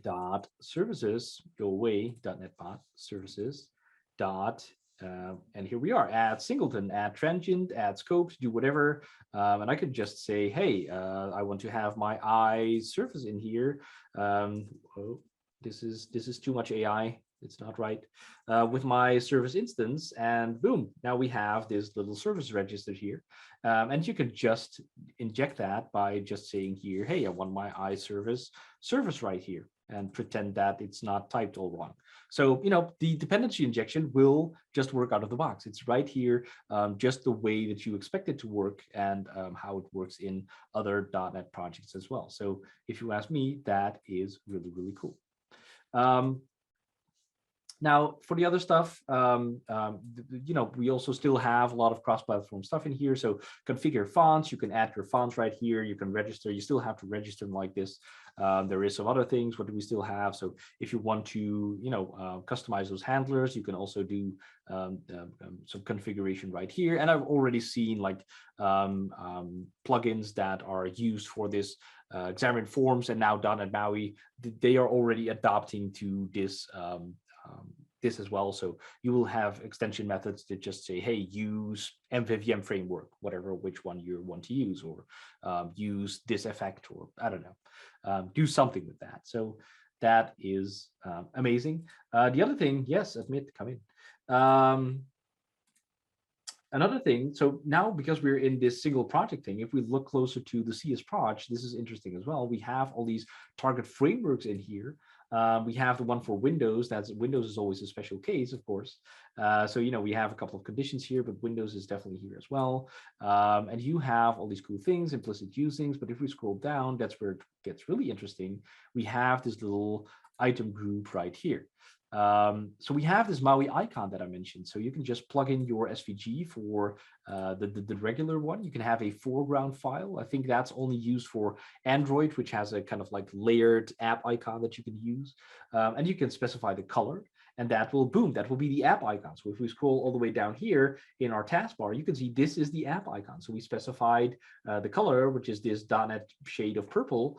dot services, go away, .NET bot services dot and here we are, add singleton, add transient, add scopes, do whatever. And I could just say, hey, I want to have my Ides surface in here. Oh, this is too much AI. It's not right. With my service instance, and boom, now we have this little service register here. And you can just inject that by just saying here, hey, I want my Ides service right here, and pretend that it's not typed all wrong. So, the dependency injection will just work out of the box. It's right here, just the way that you expect it to work, and how it works in other .NET projects as well. So if you ask me, that is really, really cool. Now, for the other stuff, we also still have a lot of cross-platform stuff in here. So configure fonts, you can add your fonts right here. You can register, you still have to register them like this. There is some other things. What do we still have? So if you want to, customize those handlers, you can also do some configuration right here. And I've already seen like plugins that are used for this Xamarin Forms and now .NET MAUI. They are already adopting to this this as well. So you will have extension methods that just say, hey, use MVVM framework, which one you want to use, or use this effect, or I don't know, do something with that. So that is amazing. The other thing, yes, admit, come in. Another thing, so now because we're in this single project thing, if we look closer to the CS Proj, this is interesting as well. We have all these target frameworks in here. We have the one for Windows. Windows is always a special case, of course. So, we have a couple of conditions here, but Windows is definitely here as well. And you have all these cool things, implicit usings. But if we scroll down, that's where it gets really interesting. We have this little item group right here. So we have this Maui icon that I mentioned. So you can just plug in your SVG for the regular one. You can have a foreground file. I think that's only used for Android, which has a kind of like layered app icon that you can use. And you can specify the color, and that will be the app icon. So if we scroll all the way down here in our taskbar, you can see this is the app icon. So we specified the color, which is this .NET shade of purple.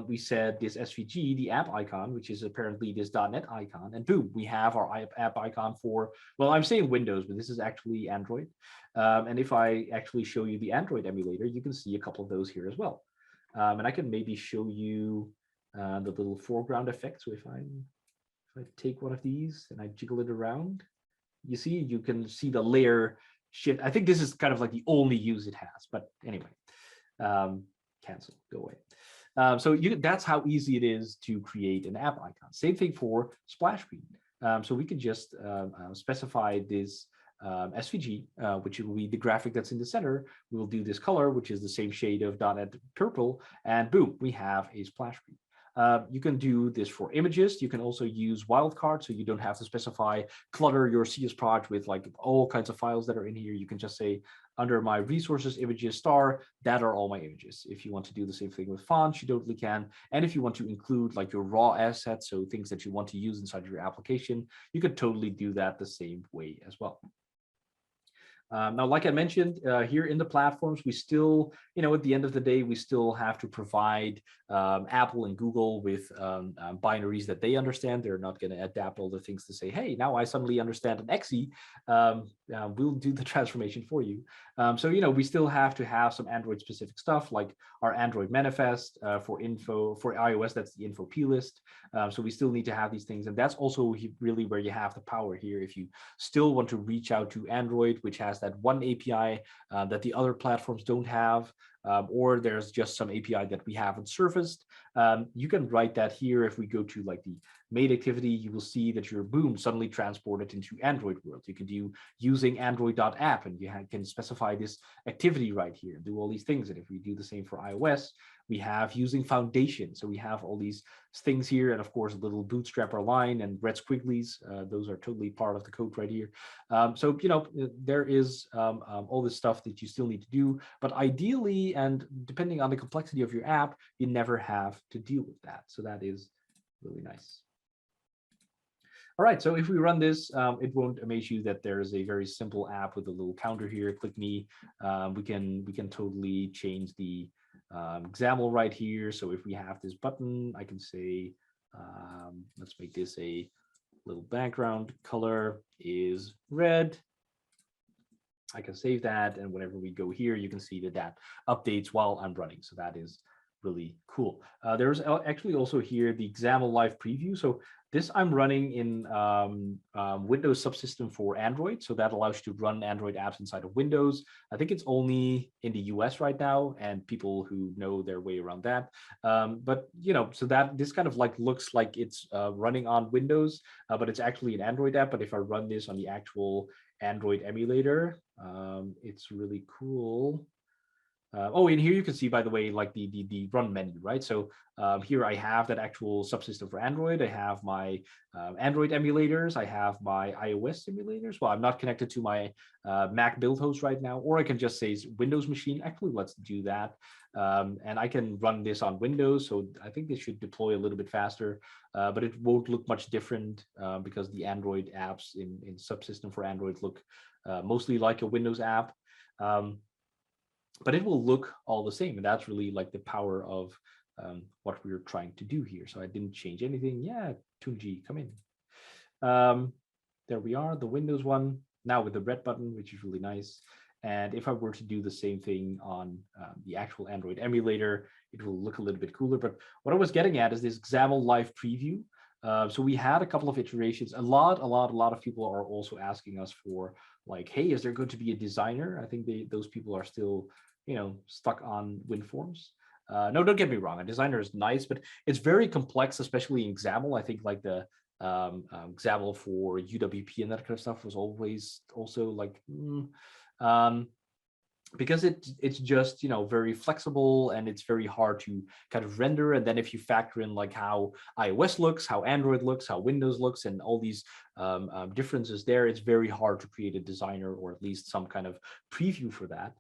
we said this SVG, the app icon, which is apparently this .NET icon, and boom, we have our app icon for, well, I'm saying Windows, but this is actually Android. And if I actually show you the Android emulator, you can see a couple of those here as well. And I can maybe show you the little foreground effect. So if I take one of these and I jiggle it around, you see, you can see the layer shift. I think this is kind of like the only use it has, but anyway, cancel, go away. So that's how easy it is to create an app icon. Same thing for splash screen. So we can just specify this SVG, which will be the graphic that's in the center. We'll do this color, which is the same shade of .NET purple, and boom, we have a splash screen. You can do this for images. You can also use wildcard, so you don't have to specify clutter your CS project with like all kinds of files that are in here. You can just say under my resources images star, that are all my images. If you want to do the same thing with fonts, you totally can. And if you want to include like your raw assets, so things that you want to use inside your application, you could totally do that the same way as well. Now, like I mentioned, here in the platforms, we still, at the end of the day, we still have to provide Apple and Google with binaries that they understand. They're not going to adapt all the things to say, hey, now I suddenly understand an exe. We'll do the transformation for you. So, we still have to have some Android specific stuff like our Android manifest for iOS, that's the info plist. So we still need to have these things. And that's also really where you have the power here. If you still want to reach out to Android, which has that one API that the other platforms don't have, or there's just some API that we haven't surfaced, you can write that here. If we go to like the made activity, you will see that your boom suddenly transported into Android world. You can do using android.app, and you can specify this activity right here, do all these things. And if we do the same for iOS, we have using foundation. So we have all these things here, and of course, a little bootstrapper line and red squigglies. Those are totally part of the code right here. So, there is all this stuff that you still need to do, but ideally, and depending on the complexity of your app, you never have to deal with that. So that is really nice. All right, so if we run this, it won't amaze you that there is a very simple app with a little counter here. Click me. We can totally change the XAML right here. So if we have this button, I can say, let's make this a little background color is red. I can save that, and whenever we go here, you can see that that updates while I'm running. So that is really cool. There's actually also here the XAML live preview. So this I'm running in Windows Subsystem for Android. So that allows you to run Android apps inside of Windows. I think it's only in the US right now, and people who know their way around that. But, so that this kind of like looks like it's running on Windows, but it's actually an Android app. But if I run this on the actual Android emulator, it's really cool. Oh, and here you can see, by the way, like the run menu, right? So here I have that actual subsystem for Android. I have my Android emulators. I have my iOS emulators. Well, I'm not connected to my Mac build host right now, or I can just say Windows machine. Actually, let's do that. And I can run this on Windows. So I think this should deploy a little bit faster, but it won't look much different because the Android apps in subsystem for Android look mostly like a Windows app. But it will look all the same. And that's really like the power of what we're trying to do here. So I didn't change anything. Yeah, Tunji, come in. There we are, the Windows one, now with the red button, which is really nice. And if I were to do the same thing on the actual Android emulator, it will look a little bit cooler. But what I was getting at is this XAML live preview. So we had a couple of iterations. A lot of people are also asking us for like, hey, is there going to be a designer? I think those people are still, stuck on WinForms. No, don't get me wrong. A designer is nice, but it's very complex, especially in XAML. I think like the XAML for UWP and that kind of stuff was always also like, because it's just, very flexible, and it's very hard to kind of render. And then if you factor in like how iOS looks, how Android looks, how Windows looks, and all these differences there, it's very hard to create a designer or at least some kind of preview for that.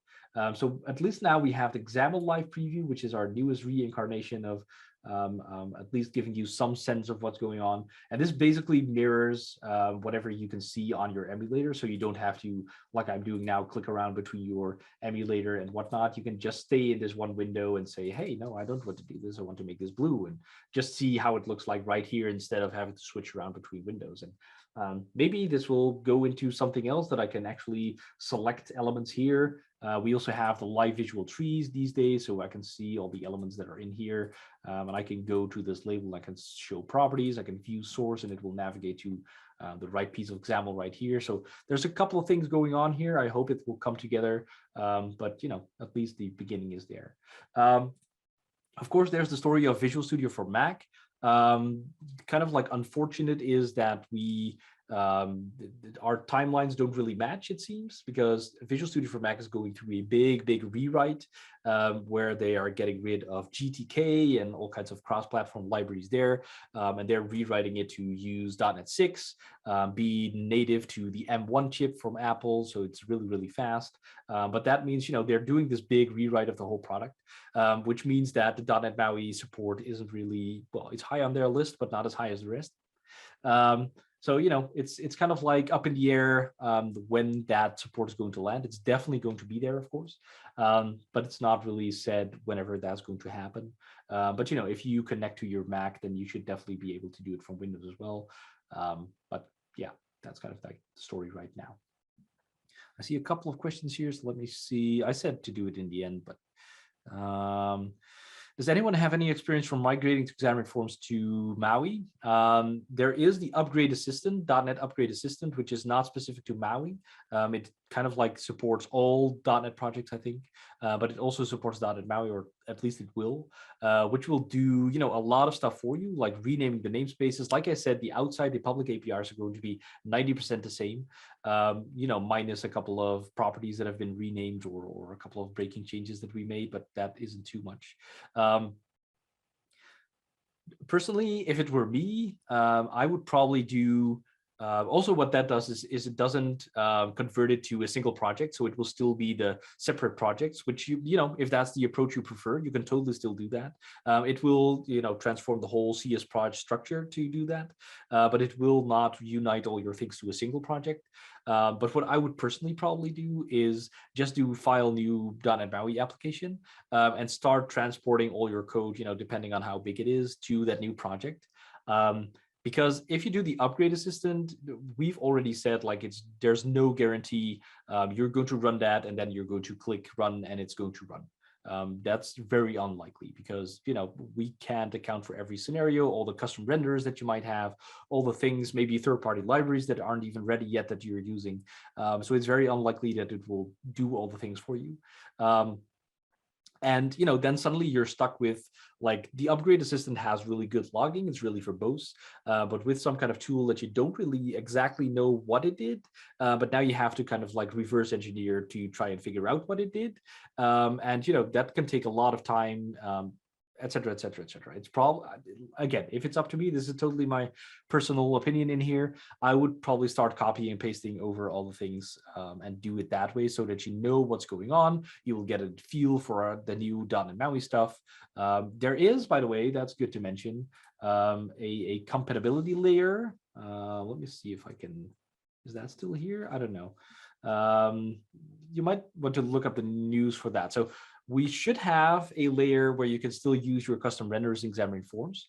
So at least now we have the XAML live preview, which is our newest reincarnation of at least giving you some sense of what's going on. And this basically mirrors whatever you can see on your emulator. So you don't have to, like I'm doing now, click around between your emulator and whatnot. You can just stay in this one window and say, hey, no, I don't want to do this. I want to make this blue, and just see how it looks like right here instead of having to switch around between windows. And maybe this will go into something else that I can actually select elements here. We also have the live visual trees these days, so I can see all the elements that are in here. And I can go to this label, I can show properties, I can view source, and it will navigate to the right piece of XAML right here. So there's a couple of things going on here. I hope it will come together, but at least the beginning is there. Of course, there's the story of Visual Studio for Mac. Kind of like unfortunate is that our timelines don't really match, it seems, because Visual Studio for Mac is going through a big rewrite where they are getting rid of GTK and all kinds of cross-platform libraries there, and they're rewriting it to use .NET 6, be native to the M1 chip from Apple, so it's really fast. But that means they're doing this big rewrite of the whole product, which means that the .NET MAUI support isn't really, well, it's high on their list, but not as high as the rest. So, it's kind of like up in the air when that support is going to land. It's definitely going to be there, of course, but it's not really said whenever that's going to happen. But, if you connect to your Mac, then you should definitely be able to do it from Windows as well. But yeah, that's kind of like the story right now. I see a couple of questions here, so let me see. I said to do it in the end, but does anyone have any experience from migrating to Xamarin Forms to Maui? There is the Upgrade Assistant, .NET Upgrade Assistant, which is not specific to Maui. It kind of like supports all .NET projects, I think, but it also supports .NET Maui, or at least it will, which will do a lot of stuff for you, like renaming the namespaces. Like I said, the outside, the public APIs are going to be 90% the same, minus a couple of properties that have been renamed or a couple of breaking changes that we made, but that isn't too much. Personally, if it were me, I would probably do also what that does is it doesn't convert it to a single project, so it will still be the separate projects, which if that's the approach you prefer, you can totally still do that. It will transform the whole CS project structure to do that, but it will not unite all your things to a single project. But what I would personally probably do is just do file new .NET MAUI application and start transporting all your code, depending on how big it is, to that new project. Because if you do the Upgrade Assistant, we've already said there's no guarantee you're going to run that and then you're going to click run and it's going to run. That's very unlikely because we can't account for every scenario, all the custom renders that you might have, all the things, maybe third-party libraries that aren't even ready yet that you're using. So it's very unlikely that it will do all the things for you. And then suddenly you're stuck with the Upgrade Assistant has really good logging. It's really verbose, but with some kind of tool that you don't really exactly know what it did. But now you have to kind of reverse engineer to try and figure out what it did. And that can take a lot of time, et cetera, et cetera, et cetera. It's probably, again, if it's up to me, this is totally my personal opinion in here. I would probably start copying and pasting over all the things and do it that way so that you know what's going on. You will get a feel for the new .NET MAUI stuff. There is, by the way, that's good to mention, a compatibility layer. Let me see if I can, is that still here? I don't know. You might want to look up the news for that. So we should have a layer where you can still use your custom renders in Xamarin Forms,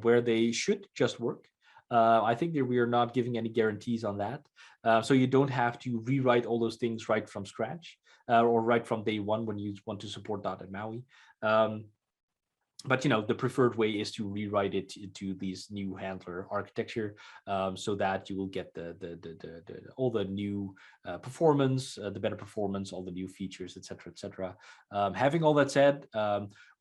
where they should just work. I think that we are not giving any guarantees on that. So you don't have to rewrite all those things right from scratch or right from day one when you want to support .NET MAUI. But the preferred way is to rewrite it to these new handler architecture, so that you will get all the new performance, the better performance, all the new features, et cetera, et cetera. Having all that said,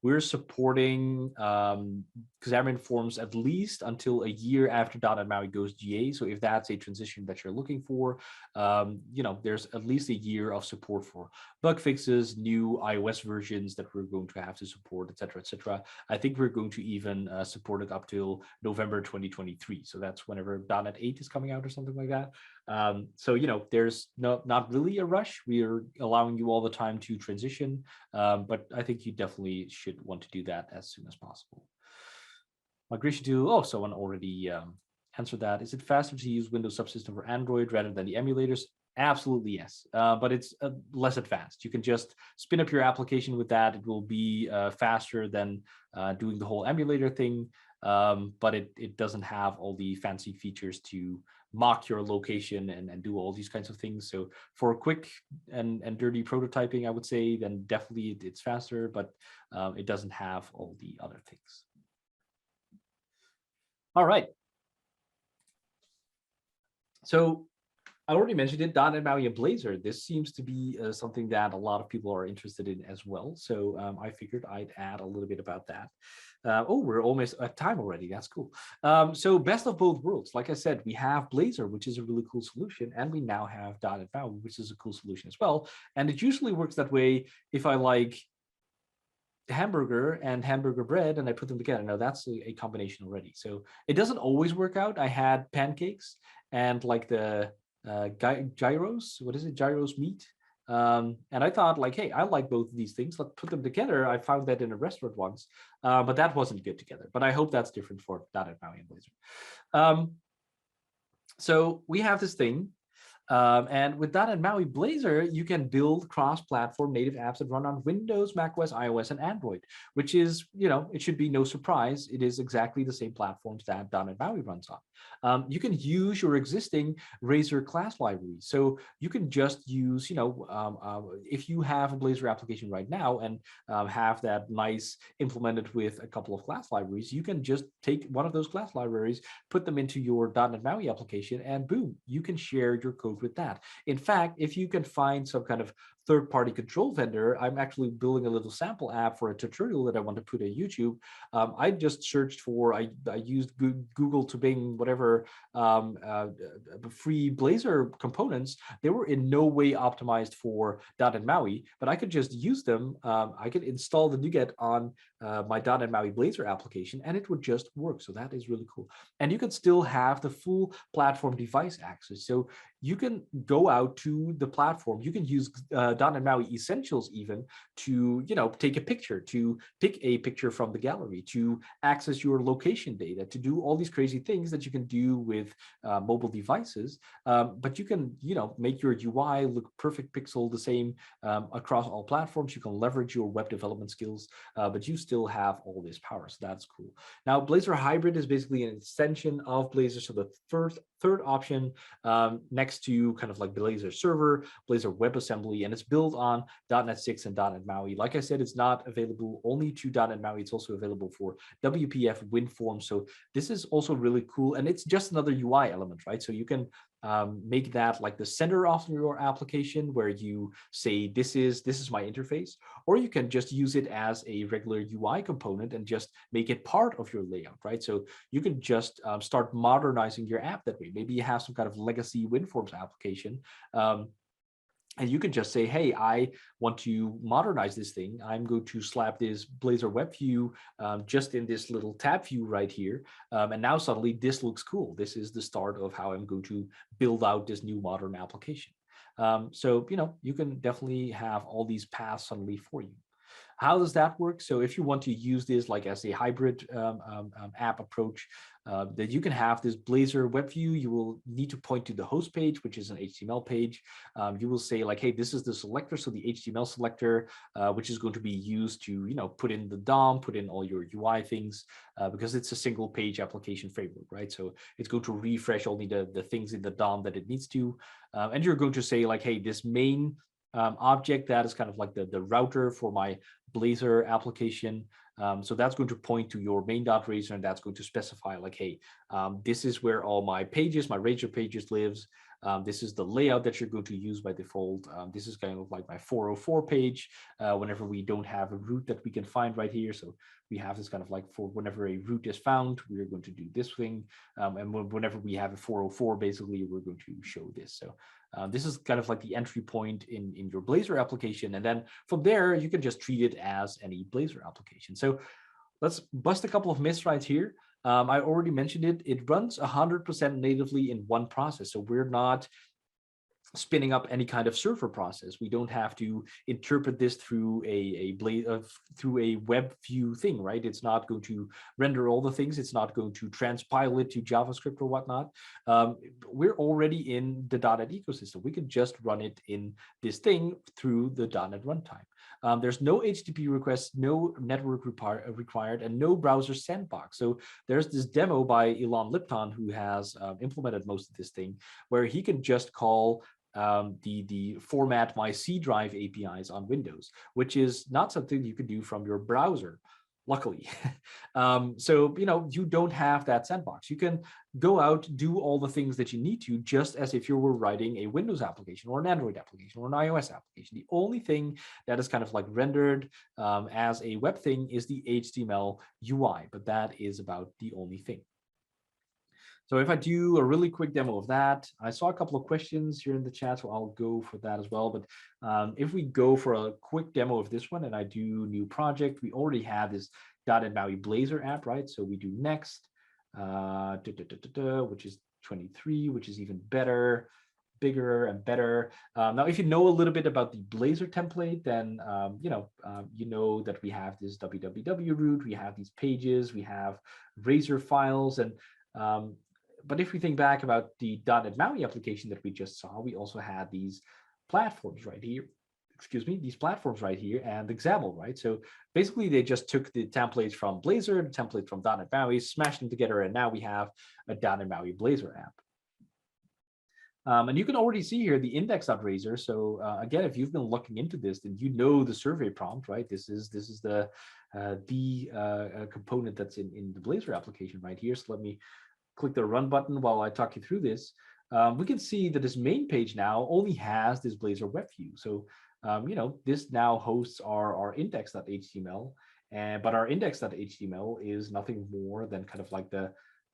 we're supporting Xamarin Forms at least until a year after .NET MAUI goes GA. So if that's a transition that you're looking for, there's at least a year of support for bug fixes, new iOS versions that we're going to have to support, et cetera, et cetera. I think we're going to even support it up till November 2023. So that's whenever .NET 8 is coming out or something like that. So, there's not really a rush. We are allowing you all the time to transition, but I think you definitely should want to do that as soon as possible. Migration to, oh, someone already answered that. Is it faster to use Windows Subsystem for Android rather than the emulators? Absolutely, yes. But it's less advanced. You can just spin up your application with that. It will be faster than doing the whole emulator thing. But it doesn't have all the fancy features to mock your location and do all these kinds of things. So for quick and dirty prototyping, I would say, then definitely it's faster, but it doesn't have all the other things. All right. So I already mentioned it, .NET MAUI and Blazor. This seems to be something that a lot of people are interested in as well. So I figured I'd add a little bit about that. Oh, we're almost at time already. That's cool. So best of both worlds. Like I said, we have Blazor, which is a really cool solution, and we now have .NET MAUI, which is a cool solution as well. And it usually works that way if I like hamburger and hamburger bread and I put them together. Now that's a combination already. So it doesn't always work out. I had pancakes and like the gyros, what is it? Gyros meat. And I thought like, hey, I like both of these things. Let's put them together. I found that in a restaurant once, but that wasn't good together. But I hope that's different for .NET MAUI and Blazor. So we have this thing. And with .NET MAUI Blazor, you can build cross-platform native apps that run on Windows, macOS, iOS, and Android, which is, it should be no surprise. It is exactly the same platforms that .NET MAUI runs on. You can use your existing Razor class library. So you can just use, if you have a Blazor application right now and have that nice implemented with a couple of class libraries, you can just take one of those class libraries, put them into your .NET MAUI application, and boom, you can share your code with that. In fact, if you can find some kind of third-party control vendor, I'm actually building a little sample app for a tutorial that I want to put on YouTube. I just searched for, I used Google to Bing, whatever, free Blazor components. They were in no way optimized for .NET MAUI, but I could just use them. I could install the NuGet on my .NET MAUI Blazor application, and it would just work. So that is really cool. And you can still have the full platform device access. So you can go out to the platform. You can use .NET MAUI Essentials even to, take a picture, to pick a picture from the gallery, to access your location data, to do all these crazy things that you can do with mobile devices. But you can, make your UI look perfect pixel the same across all platforms. You can leverage your web development skills, but you still have all this power. So that's cool. Now, Blazor Hybrid is basically an extension of Blazor. So the third option next to kind of like Blazor Server, Blazor WebAssembly, and it's built on .NET 6 and .NET MAUI. Like I said, it's not available only to .NET MAUI. It's also available for WPF, WinForms. So this is also really cool. And it's just another UI element, right? So you can make that like the center of your application where you say, this is my interface, or you can just use it as a regular UI component and just make it part of your layout, right? So you can just start modernizing your app that way. Maybe you have some kind of legacy WinForms application. And you can just say, hey, I want to modernize this thing. I'm going to slap this Blazor Webview just in this little tab view right here. And now suddenly this looks cool. This is the start of how I'm going to build out this new modern application. So, you can definitely have all these paths suddenly for you. How does that work? So if you want to use this like as a hybrid app approach, that you can have this Blazor Webview, you will need to point to the host page, which is an HTML page. You will say like, hey, this is the selector, so the HTML selector, which is going to be used to, put in the DOM, put in all your UI things, because it's a single page application framework, right? So it's going to refresh only the things in the DOM that it needs to. And you're going to say like, hey, this main object that is kind of like the router for my Blazor application. So that's going to point to your main.razor, and that's going to specify like, hey, this is where all my pages, my Razor pages lives. This is the layout that you're going to use by default. This is kind of like my 404 page whenever we don't have a root that we can find right here. So we have this kind of like for whenever a root is found, we're going to do this thing. And whenever we have a 404, basically, we're going to show this. So this is kind of like the entry point in your Blazor application. And then from there, you can just treat it as any Blazor application. So let's bust a couple of myths right here. I already mentioned it. It runs 100% natively in one process. So we're not spinning up any kind of server process. We don't have to interpret this through through a web view thing, right? It's not going to render all the things. It's not going to transpile it to JavaScript or whatnot. We're already in the .NET ecosystem. We can just run it in this thing through the .NET runtime. There's no HTTP requests, no network required, and no browser sandbox. So there's this demo by Ilan Lipton, who has implemented most of this thing, where he can just call the format my C drive APIs on Windows, which is not something you can do from your browser, luckily. So, you don't have that sandbox. You can go out, do all the things that you need to, just as if you were writing a Windows application or an Android application or an iOS application. The only thing that is kind of like rendered as a web thing is the HTML UI, but that is about the only thing. So if I do a really quick demo of that, I saw a couple of questions here in the chat, so I'll go for that as well. But if we go for a quick demo of this one and I do new project, we already have this .NET MAUI Blazor app, right? So we do next, which is 23, which is even better, bigger and better. Now, if you know a little bit about the Blazor template, then you know that we have this www root, we have these pages, we have Razor files, and but if we think back about the .NET MAUI application that we just saw, we also had these platforms right here. Excuse me, these platforms right here and the XAML, right? So basically, they just took the templates from Blazor, the template from .NET MAUI, smashed them together, and now we have a .NET MAUI Blazor app. And you can already see here the index.razor. So again, if you've been looking into this, then you know the survey prompt, right? This is the component that's in the Blazor application right here. So let me click the run button while I talk you through this. We can see that this main page now only has this Blazor web view. So, this now hosts our index.html, but our index.html is nothing more than kind of like the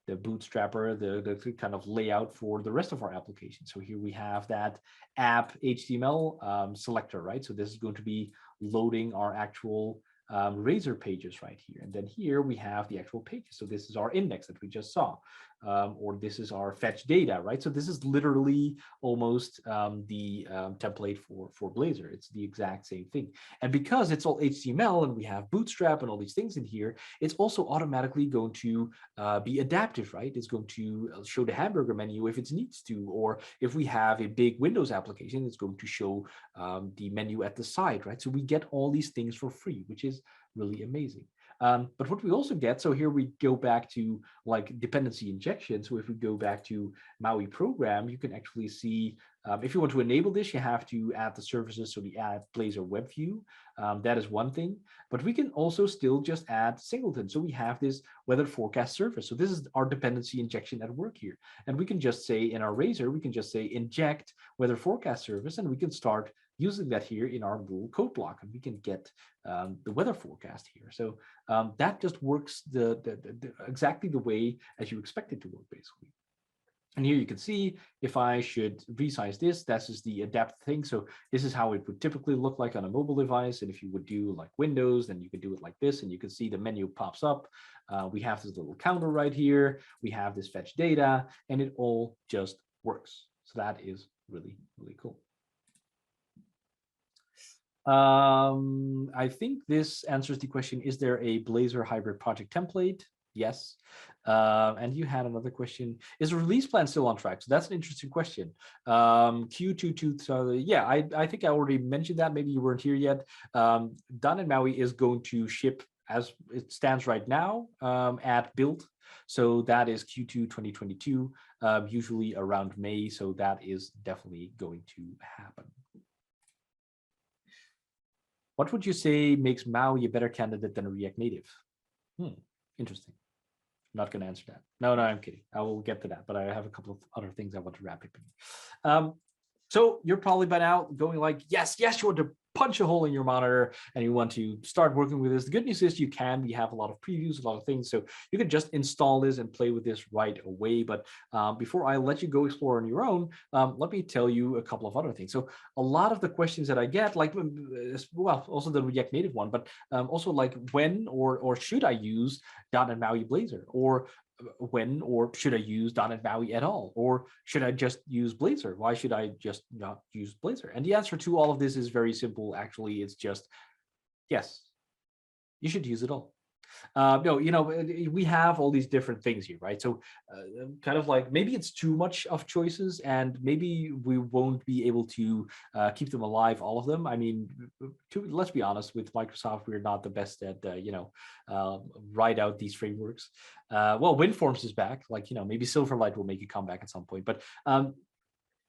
Bootstrapper, the kind of layout for the rest of our application. So here we have that app HTML selector, right? So this is going to be loading our actual Razor pages right here. And then here we have the actual pages. So this is our index that we just saw, or this is our fetch data, right? So this is literally almost the template for Blazor. It's the exact same thing. And because it's all HTML and we have Bootstrap and all these things in here, it's also automatically going to be adaptive, right? It's going to show the hamburger menu if it needs to, or if we have a big Windows application, it's going to show the menu at the side, right? So we get all these things for free, which is really amazing. But what we also get, so here we go back to like dependency injection. So if we go back to Maui program, you can actually see if you want to enable this, you have to add the services. So we add Blazor Webview. That is one thing, but we can also still just add singleton. So we have this weather forecast service. So this is our dependency injection at work here. And we can just say in our Razor, we can just say inject weather forecast service, and we can start using that here in our little code block, and we can get the weather forecast here. So that just works exactly the way as you expect it to work, basically. And here you can see if I should resize this, that's just the adapt thing. So this is how it would typically look like on a mobile device. And if you would do like Windows, then you can do it like this, and you can see the menu pops up. We have this little counter right here. We have this fetch data, and it all just works. So that is really, really cool. I think this answers the question, is there a Blazor hybrid project template? Yes. And you had another question. Is the release plan still on track? So that's an interesting question. Q2, so yeah, I think I already mentioned that. Maybe you weren't here yet. .NET MAUI is going to ship as it stands right now at build. So that is Q2 2022, usually around May. So that is definitely going to happen. What would you say makes Maui a better candidate than a React Native? Interesting. I'm not going to answer that. No, I'm kidding. I will get to that, but I have a couple of other things I want to wrap up in. So you're probably by now going like, yes, you want to punch a hole in your monitor and you want to start working with this. The good news is you can. We have a lot of previews, a lot of things. So you can just install this and play with this right away. But before I let you go explore on your own, let me tell you a couple of other things. So a lot of the questions that I get, like, well, also the React Native one, but also like when or should I use .NET MAUI Blazor? Or when or should I use .NET MAUI at all? Or should I just use Blazor? Why should I just not use Blazor? And the answer to all of this is very simple. Actually, it's just, yes, you should use it all. No, we have all these different things here, right? So kind of like maybe it's too much of choices and maybe we won't be able to keep them alive, all of them. I mean, let's be honest, with Microsoft, we're not the best at, write out these frameworks. Well, WinForms is back, like, maybe Silverlight will make a comeback at some point, but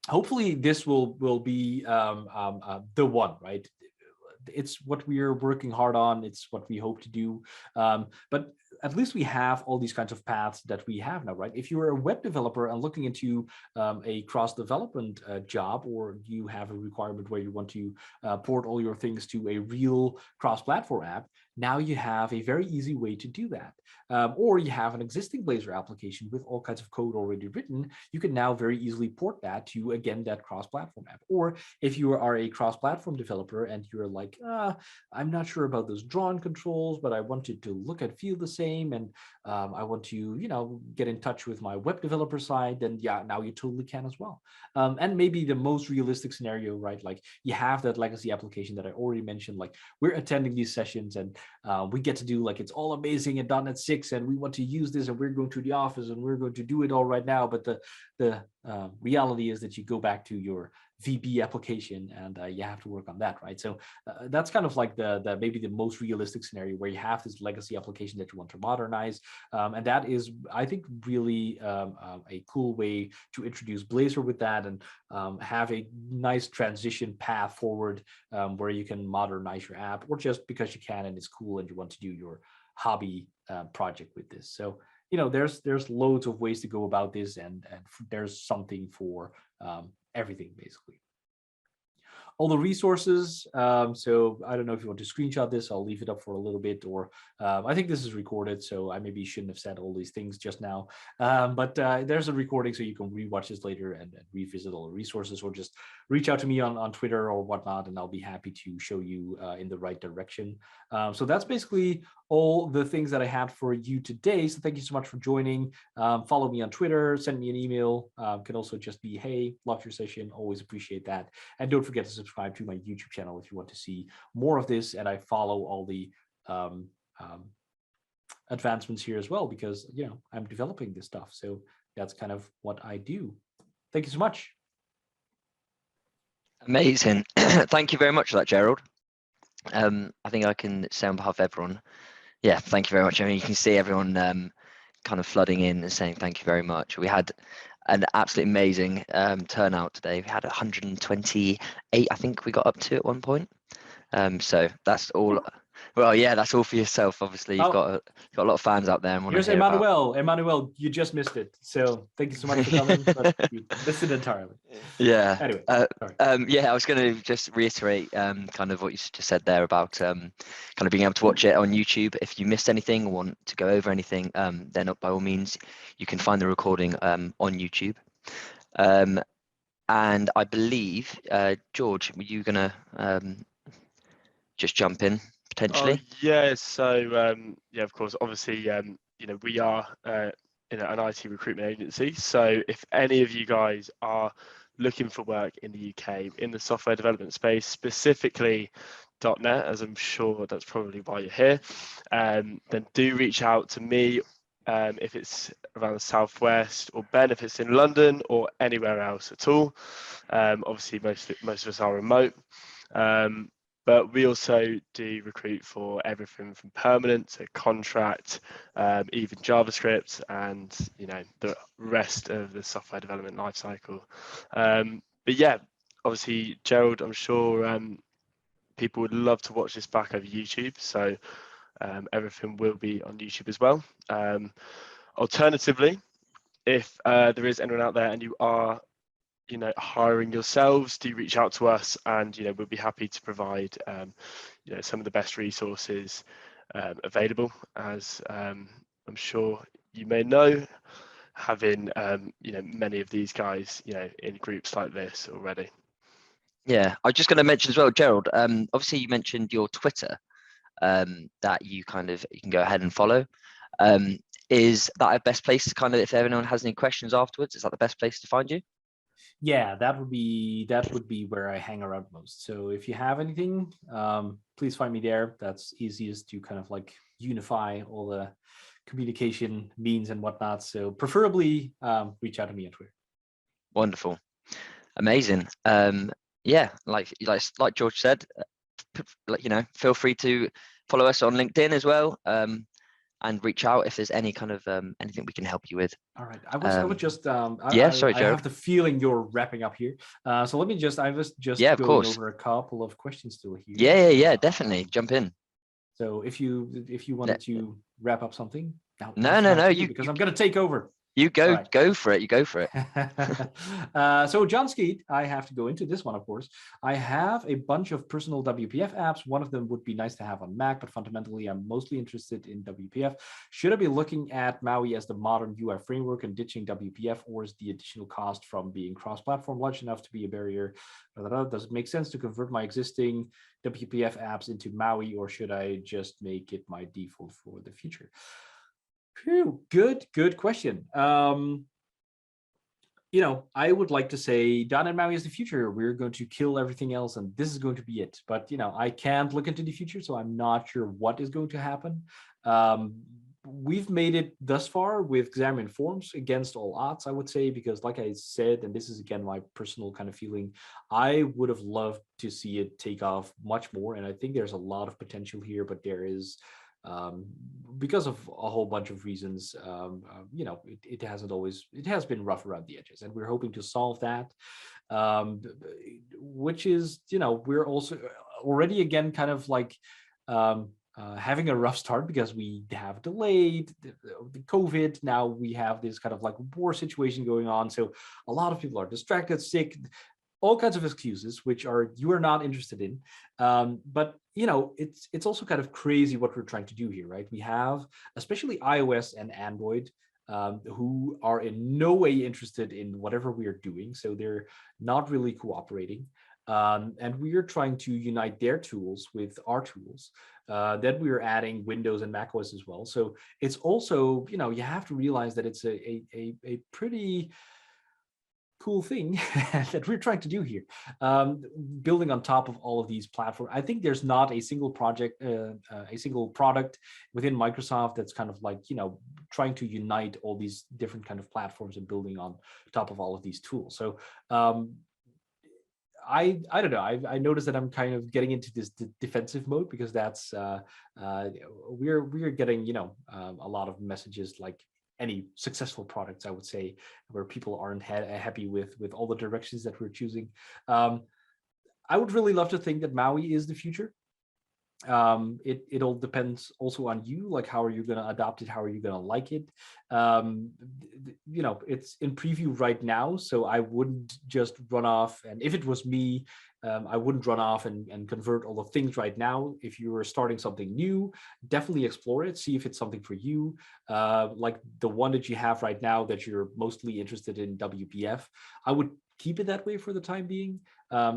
hopefully this will be the one, right? It's what we're working hard on. It's what we hope to do. But at least we have all these kinds of paths that we have now, right? If you're a web developer and looking into a cross-development job, or you have a requirement where you want to port all your things to a real cross-platform app, now you have a very easy way to do that. Or you have an existing Blazor application with all kinds of code already written, you can now very easily port that to, again, that cross-platform app. Or if you are a cross-platform developer and you're like, I'm not sure about those drawn controls, but I want it to look and feel the same, and I want to, get in touch with my web developer side, then yeah, now you totally can as well. And maybe the most realistic scenario, right? Like you have that legacy application that I already mentioned, like we're attending these sessions and we get to do like, it's all amazing in .NET 6 and we want to use this and we're going to the office and we're going to do it all right now. But the reality is that you go back to your VB application and you have to work on that, right? So that's kind of like the maybe the most realistic scenario where you have this legacy application that you want to modernize. And that is, I think, really a cool way to introduce Blazor with that and have a nice transition path forward where you can modernize your app, or just because you can and it's cool and you want to do your hobby project with this. So, there's loads of ways to go about this, and there's something for everything, basically. All the resources. So I don't know if you want to screenshot this. I'll leave it up for a little bit, or I think this is recorded, so I maybe shouldn't have said all these things just now. But there's a recording, so you can rewatch this later and revisit all the resources, or just reach out to me on Twitter or whatnot, and I'll be happy to show you in the right direction. So that's basically all the things that I had for you today. So thank you so much for joining. Follow me on Twitter, send me an email. Can also just be, hey, love your session. Always appreciate that. And don't forget to subscribe to my YouTube channel if you want to see more of this. And I follow all the advancements here as well, because, I'm developing this stuff. So that's kind of what I do. Thank you so much. Amazing. Thank you very much for that, Gerald. I think I can say on behalf of everyone, yeah, thank you very much. I mean, you can see everyone kind of flooding in and saying thank you very much. We had an absolutely amazing turnout today. We had 128, I think we got up to at one point. So that's all. Well, yeah, that's all for yourself. Obviously, you've got a lot of fans out there. And here's Emmanuel. Emmanuel, you just missed it. So thank you so much for coming. But you missed it entirely. Yeah. Anyway. Yeah, I was going to just reiterate kind of what you just said there about kind of being able to watch it on YouTube. If you missed anything or want to go over anything, then by all means, you can find the recording on YouTube. And I believe, George, were you going to just jump in potentially? Yeah, so yeah, of course, obviously, we are an IT recruitment agency. So if any of you guys are looking for work in the UK in the software development space, specifically .NET, as I'm sure that's probably why you're here, then do reach out to me if it's around the Southwest, or Ben if it's in London or anywhere else at all. Obviously, most of us are remote. But we also do recruit for everything from permanent to contract, even JavaScript, and the rest of the software development lifecycle. But yeah, obviously, Gerald, I'm sure people would love to watch this back over YouTube. So everything will be on YouTube as well. Alternatively, if there is anyone out there and you are hiring yourselves, do reach out to us, and we'll be happy to provide some of the best resources available, as I'm sure you may know, having many of these guys in groups like this already. Yeah, I was just going to mention as well, Gerald, obviously you mentioned your Twitter that you can go ahead and follow. is that a best place to kind of, if anyone has any questions afterwards, is that the best place to find you? Yeah, that would be where I hang around most. So if you have anything, please find me there. That's easiest to kind of like unify all the communication means and whatnot. So preferably reach out to me on Twitter. Wonderful, amazing. Yeah, like George said, feel free to follow us on LinkedIn as well. And reach out if there's any kind of anything we can help you with. All right, I would just sorry, I Gerald. have the feeling you're wrapping up here. So let me just I was just of going course. over a couple of questions still here. Yeah, definitely jump in. So if you wanted to wrap up something, no, you because I'm going to take over. You go, right. go for it. You go for it. So John Skeet, I have to go into this one, of course. I have a bunch of personal WPF apps. One of them would be nice to have on Mac, but fundamentally, I'm mostly interested in WPF. Should I be looking at Maui as the modern UI framework and ditching WPF, or is the additional cost from being cross-platform large enough to be a barrier? Does it make sense to convert my existing WPF apps into Maui, or should I just make it my default for the future? Phew, good question. I would like to say .NET MAUI is the future. We're going to kill everything else, and this is going to be it. But I can't look into the future, so I'm not sure what is going to happen. We've made it thus far with Xamarin Forms against all odds, I would say, because like I said, and this is again my personal kind of feeling, I would have loved to see it take off much more, and I think there's a lot of potential here, but there is. Because of a whole bunch of reasons, it has been rough around the edges, and we're hoping to solve that, which is, we're also already again kind of like having a rough start because we have delayed the COVID. Now we have this kind of like war situation going on. So a lot of people are distracted, sick, all kinds of excuses, which you are not interested in. But it's also kind of crazy what we're trying to do here, right? We have especially iOS and Android who are in no way interested in whatever we are doing. So they're not really cooperating. And we are trying to unite their tools with our tools. Then we are adding Windows and macOS as well. So it's also, you have to realize that it's a pretty cool thing that we're trying to do here, building on top of all of these platforms. I think there's not a single project, a single product within Microsoft that's kind of like, trying to unite all these different kind of platforms and building on top of all of these tools. So I don't know. I noticed that I'm kind of getting into this defensive mode because that's we're getting a lot of messages like any successful products, I would say, where people aren't happy with all the directions that we're choosing. I would really love to think that Maui is the future. It all depends also on you, like how are you going to adopt it, how are you going to like it. It's in preview right now, so I wouldn't just run off, and if it was me, I wouldn't run off and convert all the things right now. If you were starting something new, definitely explore it, see if it's something for you. Like the one that you have right now that you're mostly interested in, WPF, I would keep it that way for the time being.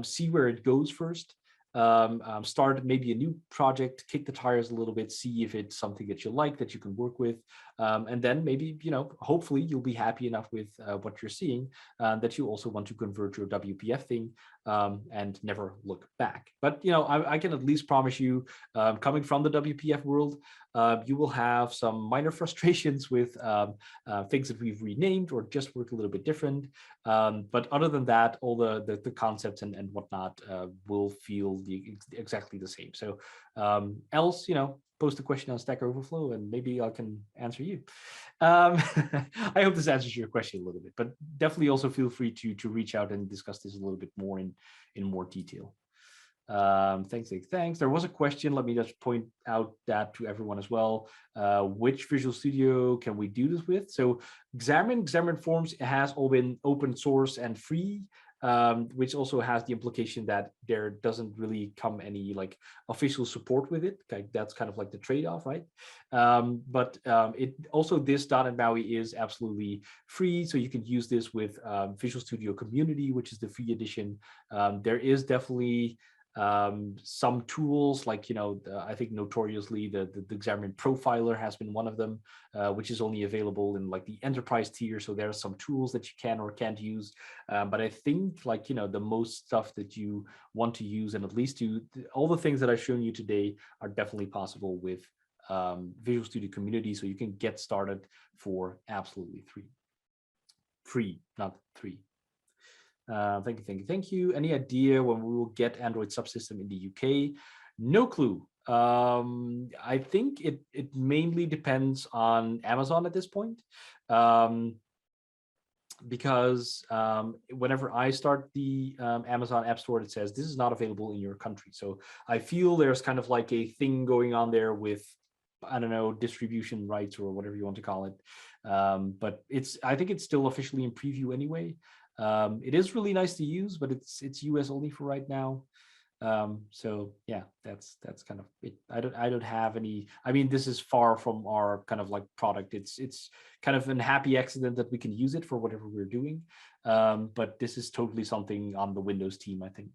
See where it goes first. Start maybe a new project, kick the tires a little bit, see if it's something that you like, that you can work with, and then maybe hopefully you'll be happy enough with what you're seeing that you also want to convert your WPF thing and never look back. But I can at least promise you, coming from the WPF world, you will have some minor frustrations with things that we've renamed or just work a little bit different. But other than that, all the concepts and whatnot will feel exactly the same. So else, post a question on Stack Overflow and maybe I can answer you. I hope this answers your question a little bit, but definitely also feel free to reach out and discuss this a little bit more in more detail. Thanks. There was a question. Let me just point out that to everyone as well. Which Visual Studio can we do this with? So Xamarin Forms has all been open source and free, which also has the implication that there doesn't really come any like official support with it. That's kind of like the trade-off, right? But it also, this .NET MAUI is absolutely free, so you can use this with Visual Studio Community, which is the free edition. There is definitely Some tools like, I think notoriously the Xamarin Profiler has been one of them, which is only available in like the enterprise tier. So there are some tools that you can or can't use. But I think like, the most stuff that you want to use, and at least all the things that I've shown you today are definitely possible with Visual Studio Community. So you can get started for absolutely free, not free. Thank you. Any idea when we will get Android Subsystem in the UK? No clue. I think it mainly depends on Amazon at this point, because whenever I start the Amazon App Store, it says this is not available in your country. So I feel there's kind of like a thing going on there with, I don't know, distribution rights or whatever you want to call it. But I think it's still officially in preview anyway. It is really nice to use, but it's US only for right now. So yeah, that's kind of it. I don't have any. I mean, this is far from our kind of like product. It's kind of a happy accident that we can use it for whatever we're doing. But this is totally something on the Windows team, I think.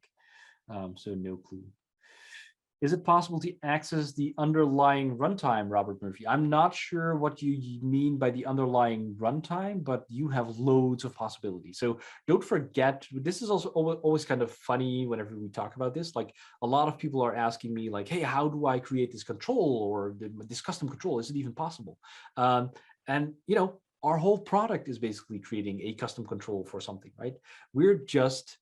So no clue. Is it possible to access the underlying runtime, Robert Murphy? I'm not sure what you mean by the underlying runtime, but you have loads of possibilities. So don't forget, this is also always kind of funny whenever we talk about this. Like a lot of people are asking me like, hey, how do I create this control or this custom control? Is it even possible? And our whole product is basically creating a custom control for something, right? We're just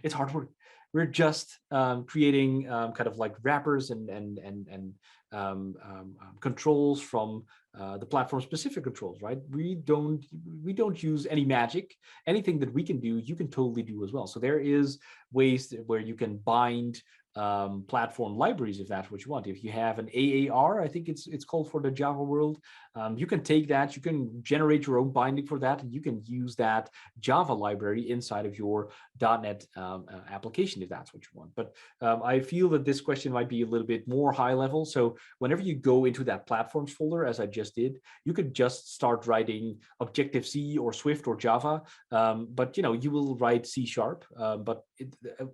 it's hard work. We're just creating kind of like wrappers and controls from the platform-specific controls, right? We don't use any magic. Anything that we can do, you can totally do as well. So there is ways where you can bind platform libraries if that's what you want. If you have an AAR, I think it's called for the Java world, you can take that, you can generate your own binding for that, and you can use that Java library inside of your .NET application if that's what you want. But I feel that this question might be a little bit more high level. So whenever you go into that platforms folder, as I just did, you could just start writing Objective-C or Swift or Java, but you will write C#,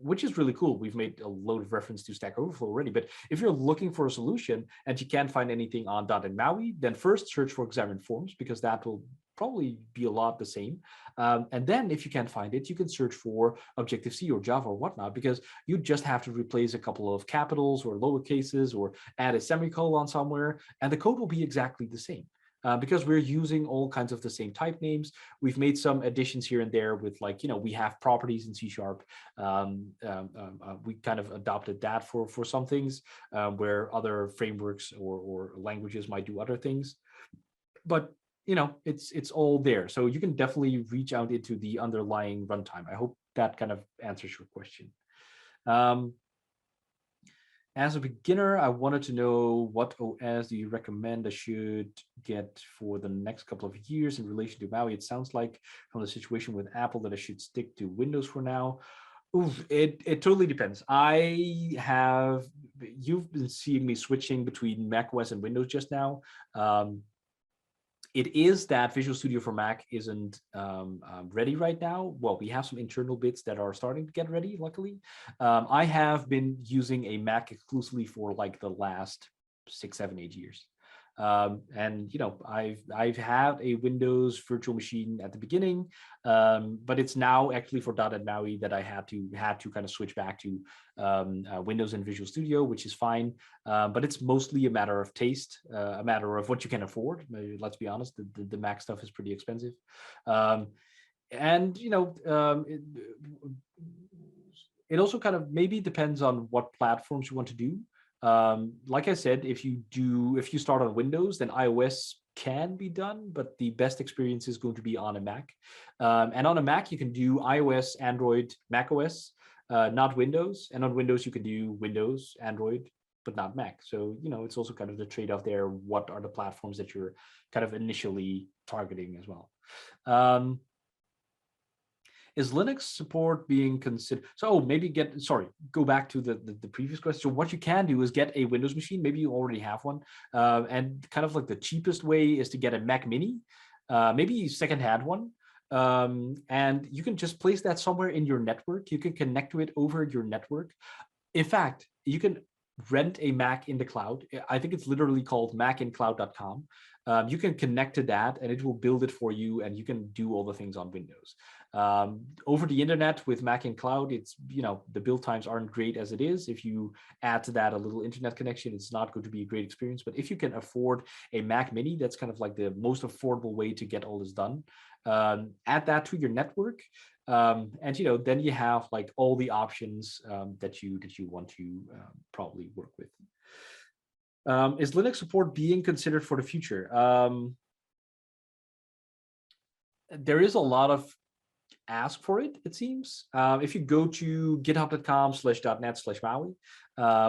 which is really cool. We've made a load of reference to Stack Overflow already, but if you're looking for a solution and you can't find anything on .NET MAUI, then first search for Xamarin Forms, because that will probably be a lot the same. And then if you can't find it, you can search for Objective-C or Java or whatnot, because you just have to replace a couple of capitals or lower cases or add a semicolon somewhere, and the code will be exactly the same. Because we're using all kinds of the same type names. We've made some additions here and there with like, we have properties in C#. We kind of adopted that for some things where other frameworks or languages might do other things. But it's all there. So you can definitely reach out into the underlying runtime. I hope that kind of answers your question. As a beginner, I wanted to know what OS do you recommend I should get for the next couple of years in relation to Maui? It sounds like from the situation with Apple that I should stick to Windows for now. Oof, it totally depends. You've been seeing me switching between macOS and Windows just now. It is that Visual Studio for Mac isn't ready right now. Well, we have some internal bits that are starting to get ready, luckily. I have been using a Mac exclusively for like the last 6, 7, 8 years. And I've had a Windows virtual machine at the beginning, but it's now actually for .NET MAUI that I had to kind of switch back to Windows and Visual Studio, which is fine. But it's mostly a matter of taste, a matter of what you can afford. Let's be honest, the Mac stuff is pretty expensive. And it also kind of maybe depends on what platforms you want to do. Like I said, if you start on Windows, then iOS can be done, but the best experience is going to be on a Mac. And on a Mac, you can do iOS, Android, macOS, not Windows. And on Windows, you can do Windows, Android, but not Mac. So, it's also kind of the trade-off there. What are the platforms that you're kind of initially targeting as well? Is Linux support being considered? So maybe go back to the previous question. So what you can do is get a Windows machine. Maybe you already have one. And kind of like the cheapest way is to get a Mac Mini, maybe a second-hand one. and you can just place that somewhere in your network. You can connect to it over your network. In fact, you can rent a Mac in the cloud. I think it's literally called macincloud.com. You can connect to that and it will build it for you, and you can do all the things on Windows. Over the internet with Mac in Cloud, it's, the build times aren't great as it is. If you add to that a little internet connection, it's not going to be a great experience. But if you can afford a Mac Mini, that's kind of like the most affordable way to get all this done. Add that to your network. And then you have like all the options that you want to probably work with. Is Linux support being considered for the future? There is a lot of ask for it, it seems. If you go to github.com/.net/Maui,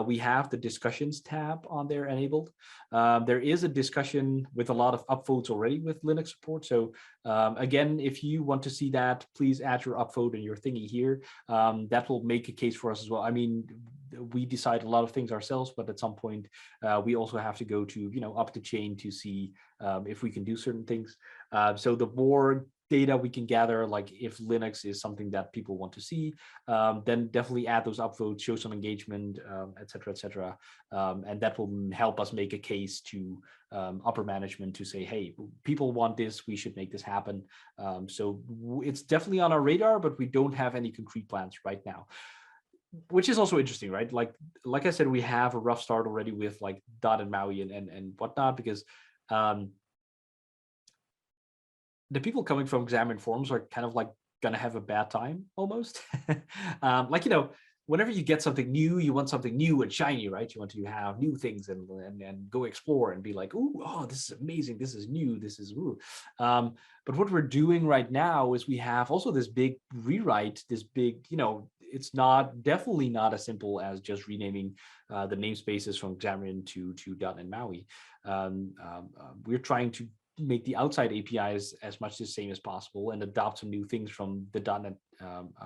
we have the discussions tab on there enabled. There is a discussion with a lot of upvotes already with Linux support. So again, if you want to see that, please add your upvote and your thingy here. That will make a case for us as well. I mean, we decide a lot of things ourselves, but at some point we also have to go to, up the chain to see if we can do certain things. So the more data we can gather, like if Linux is something that people want to see, then definitely add those upvotes, show some engagement, et cetera, and that will help us make a case to upper management to say, hey, people want this, we should make this happen. So it's definitely on our radar, but we don't have any concrete plans right now, which is also interesting, right? Like I said, we have a rough start already with like .NET MAUI and whatnot, because the people coming from Xamarin Forms are kind of like gonna have a bad time almost. Whenever you get something new, you want something new and shiny, right? You want to have new things and go explore and be like, ooh, oh, this is amazing, this is new, this is ooh. But what we're doing right now is we have also this big rewrite, this big, it's definitely not as simple as just renaming the namespaces from Xamarin to .NET MAUI. We're trying to make the outside APIs as much the same as possible and adopt some new things from the .NET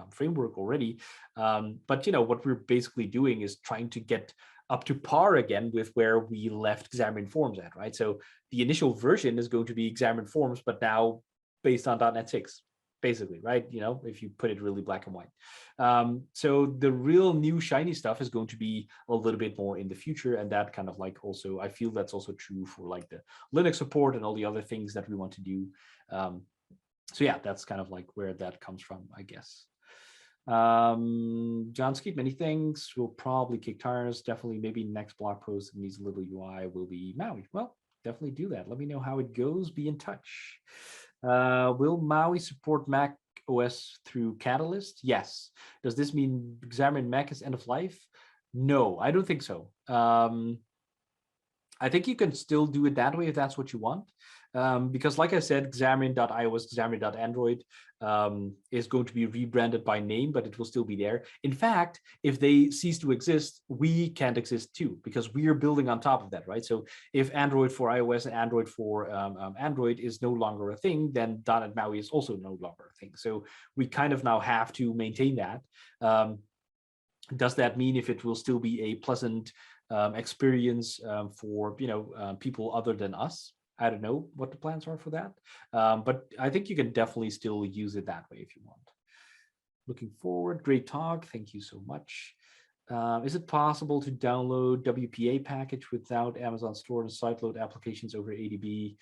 framework already. But what we're basically doing is trying to get up to par again with where we left Xamarin Forms at, right? So the initial version is going to be Xamarin Forms, but now based on .NET 6, basically, right? If you put it really black and white. So the real new shiny stuff is going to be a little bit more in the future, and that kind of like also, I feel that's also true for like the Linux support and all the other things that we want to do. So yeah, that's kind of like where that comes from, I guess. John Skeet, many thanks. We'll probably kick tires. Definitely, maybe next blog post that needs a little UI will be Maui. Well, definitely do that. Let me know how it goes. Be in touch. Will Maui support Mac OS through Catalyst? Yes. Does this mean Xamarin Mac is end of life? No, I don't think so. I think you can still do it that way if that's what you want. Because like I said, Xamarin.iOS, Xamarin.Android is going to be rebranded by name, but it will still be there. In fact, if they cease to exist, we can't exist too, because we are building on top of that, right? So if Android for iOS and Android for Android is no longer a thing, then .NET MAUI is also no longer a thing. So we kind of now have to maintain that. Does that mean if it will still be a pleasant experience for people other than us? I don't know what the plans are for that, but I think you can definitely still use it that way if you want. Looking forward, great talk, thank you so much. Is it possible to download WPA package without Amazon Store and sideload applications over ADB?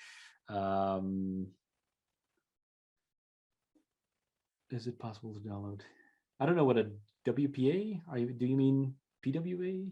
Is it possible to download? I don't know what a WPA, do you mean PWA?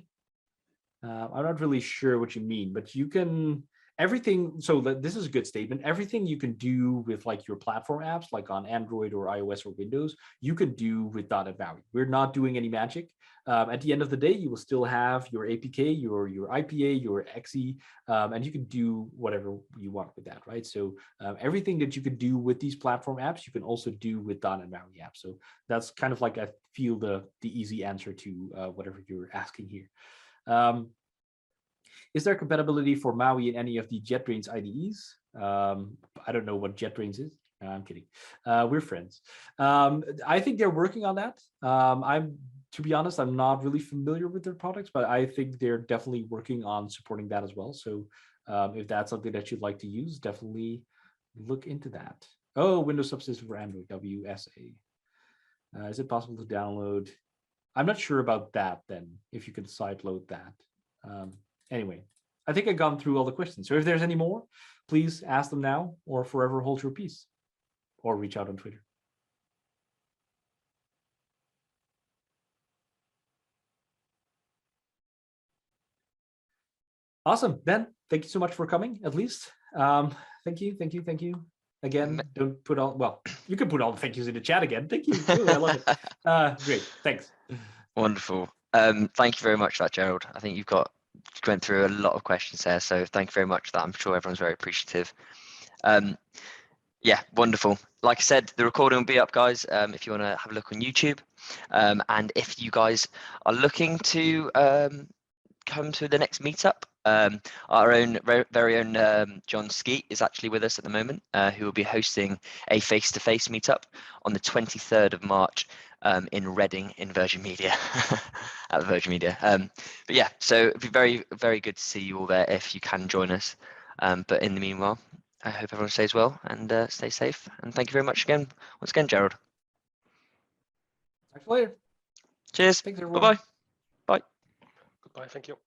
I'm not really sure what you mean, but you can, everything, so this is a good statement. Everything you can do with like your platform apps, like on Android or iOS or Windows, you can do with .NET MAUI. We're not doing any magic. At the end of the day, you will still have your APK, your IPA, your XE, and you can do whatever you want with that, right? So everything that you can do with these platform apps, you can also do with .NET MAUI apps. So that's kind of like, I feel the easy answer to whatever you're asking here. Is there compatibility for Maui in any of the JetBrains IDEs? I don't know what JetBrains is. No, I'm kidding. We're friends. I think they're working on that. To be honest, I'm not really familiar with their products, but I think they're definitely working on supporting that as well. So if that's something that you'd like to use, definitely look into that. Oh, Windows Subsystem for Android, WSA. Is it possible to download? I'm not sure about that then, if you could sideload that. Anyway, I think I've gone through all the questions. So if there's any more, please ask them now or forever hold your peace, or reach out on Twitter. Awesome. Ben, thank you so much for coming, at least. Thank you. Again, don't put all, well, you can put all the thank yous in the chat again. Thank you. Ooh, I love it. Great. Thanks. Wonderful. Thank you very much for that, Gerald. I think you went through a lot of questions there. So thank you very much for that. I'm sure everyone's very appreciative. Yeah, wonderful. Like I said, the recording will be up, guys, if you want to have a look on YouTube. And if you guys are looking to come to the next meetup, our own very own John Skeet is actually with us at the moment, who will be hosting a face-to-face meetup on the 23rd of March in Reading in Virgin Media, at Virgin Media. But yeah, so it'd be very, very good to see you all there if you can join us. But in the meanwhile, I hope everyone stays well and stay safe. And thank you very much again, once again, Gerald. Talk to you later. Cheers. Thanks, everyone. Bye-bye. Bye. Goodbye. Thank you.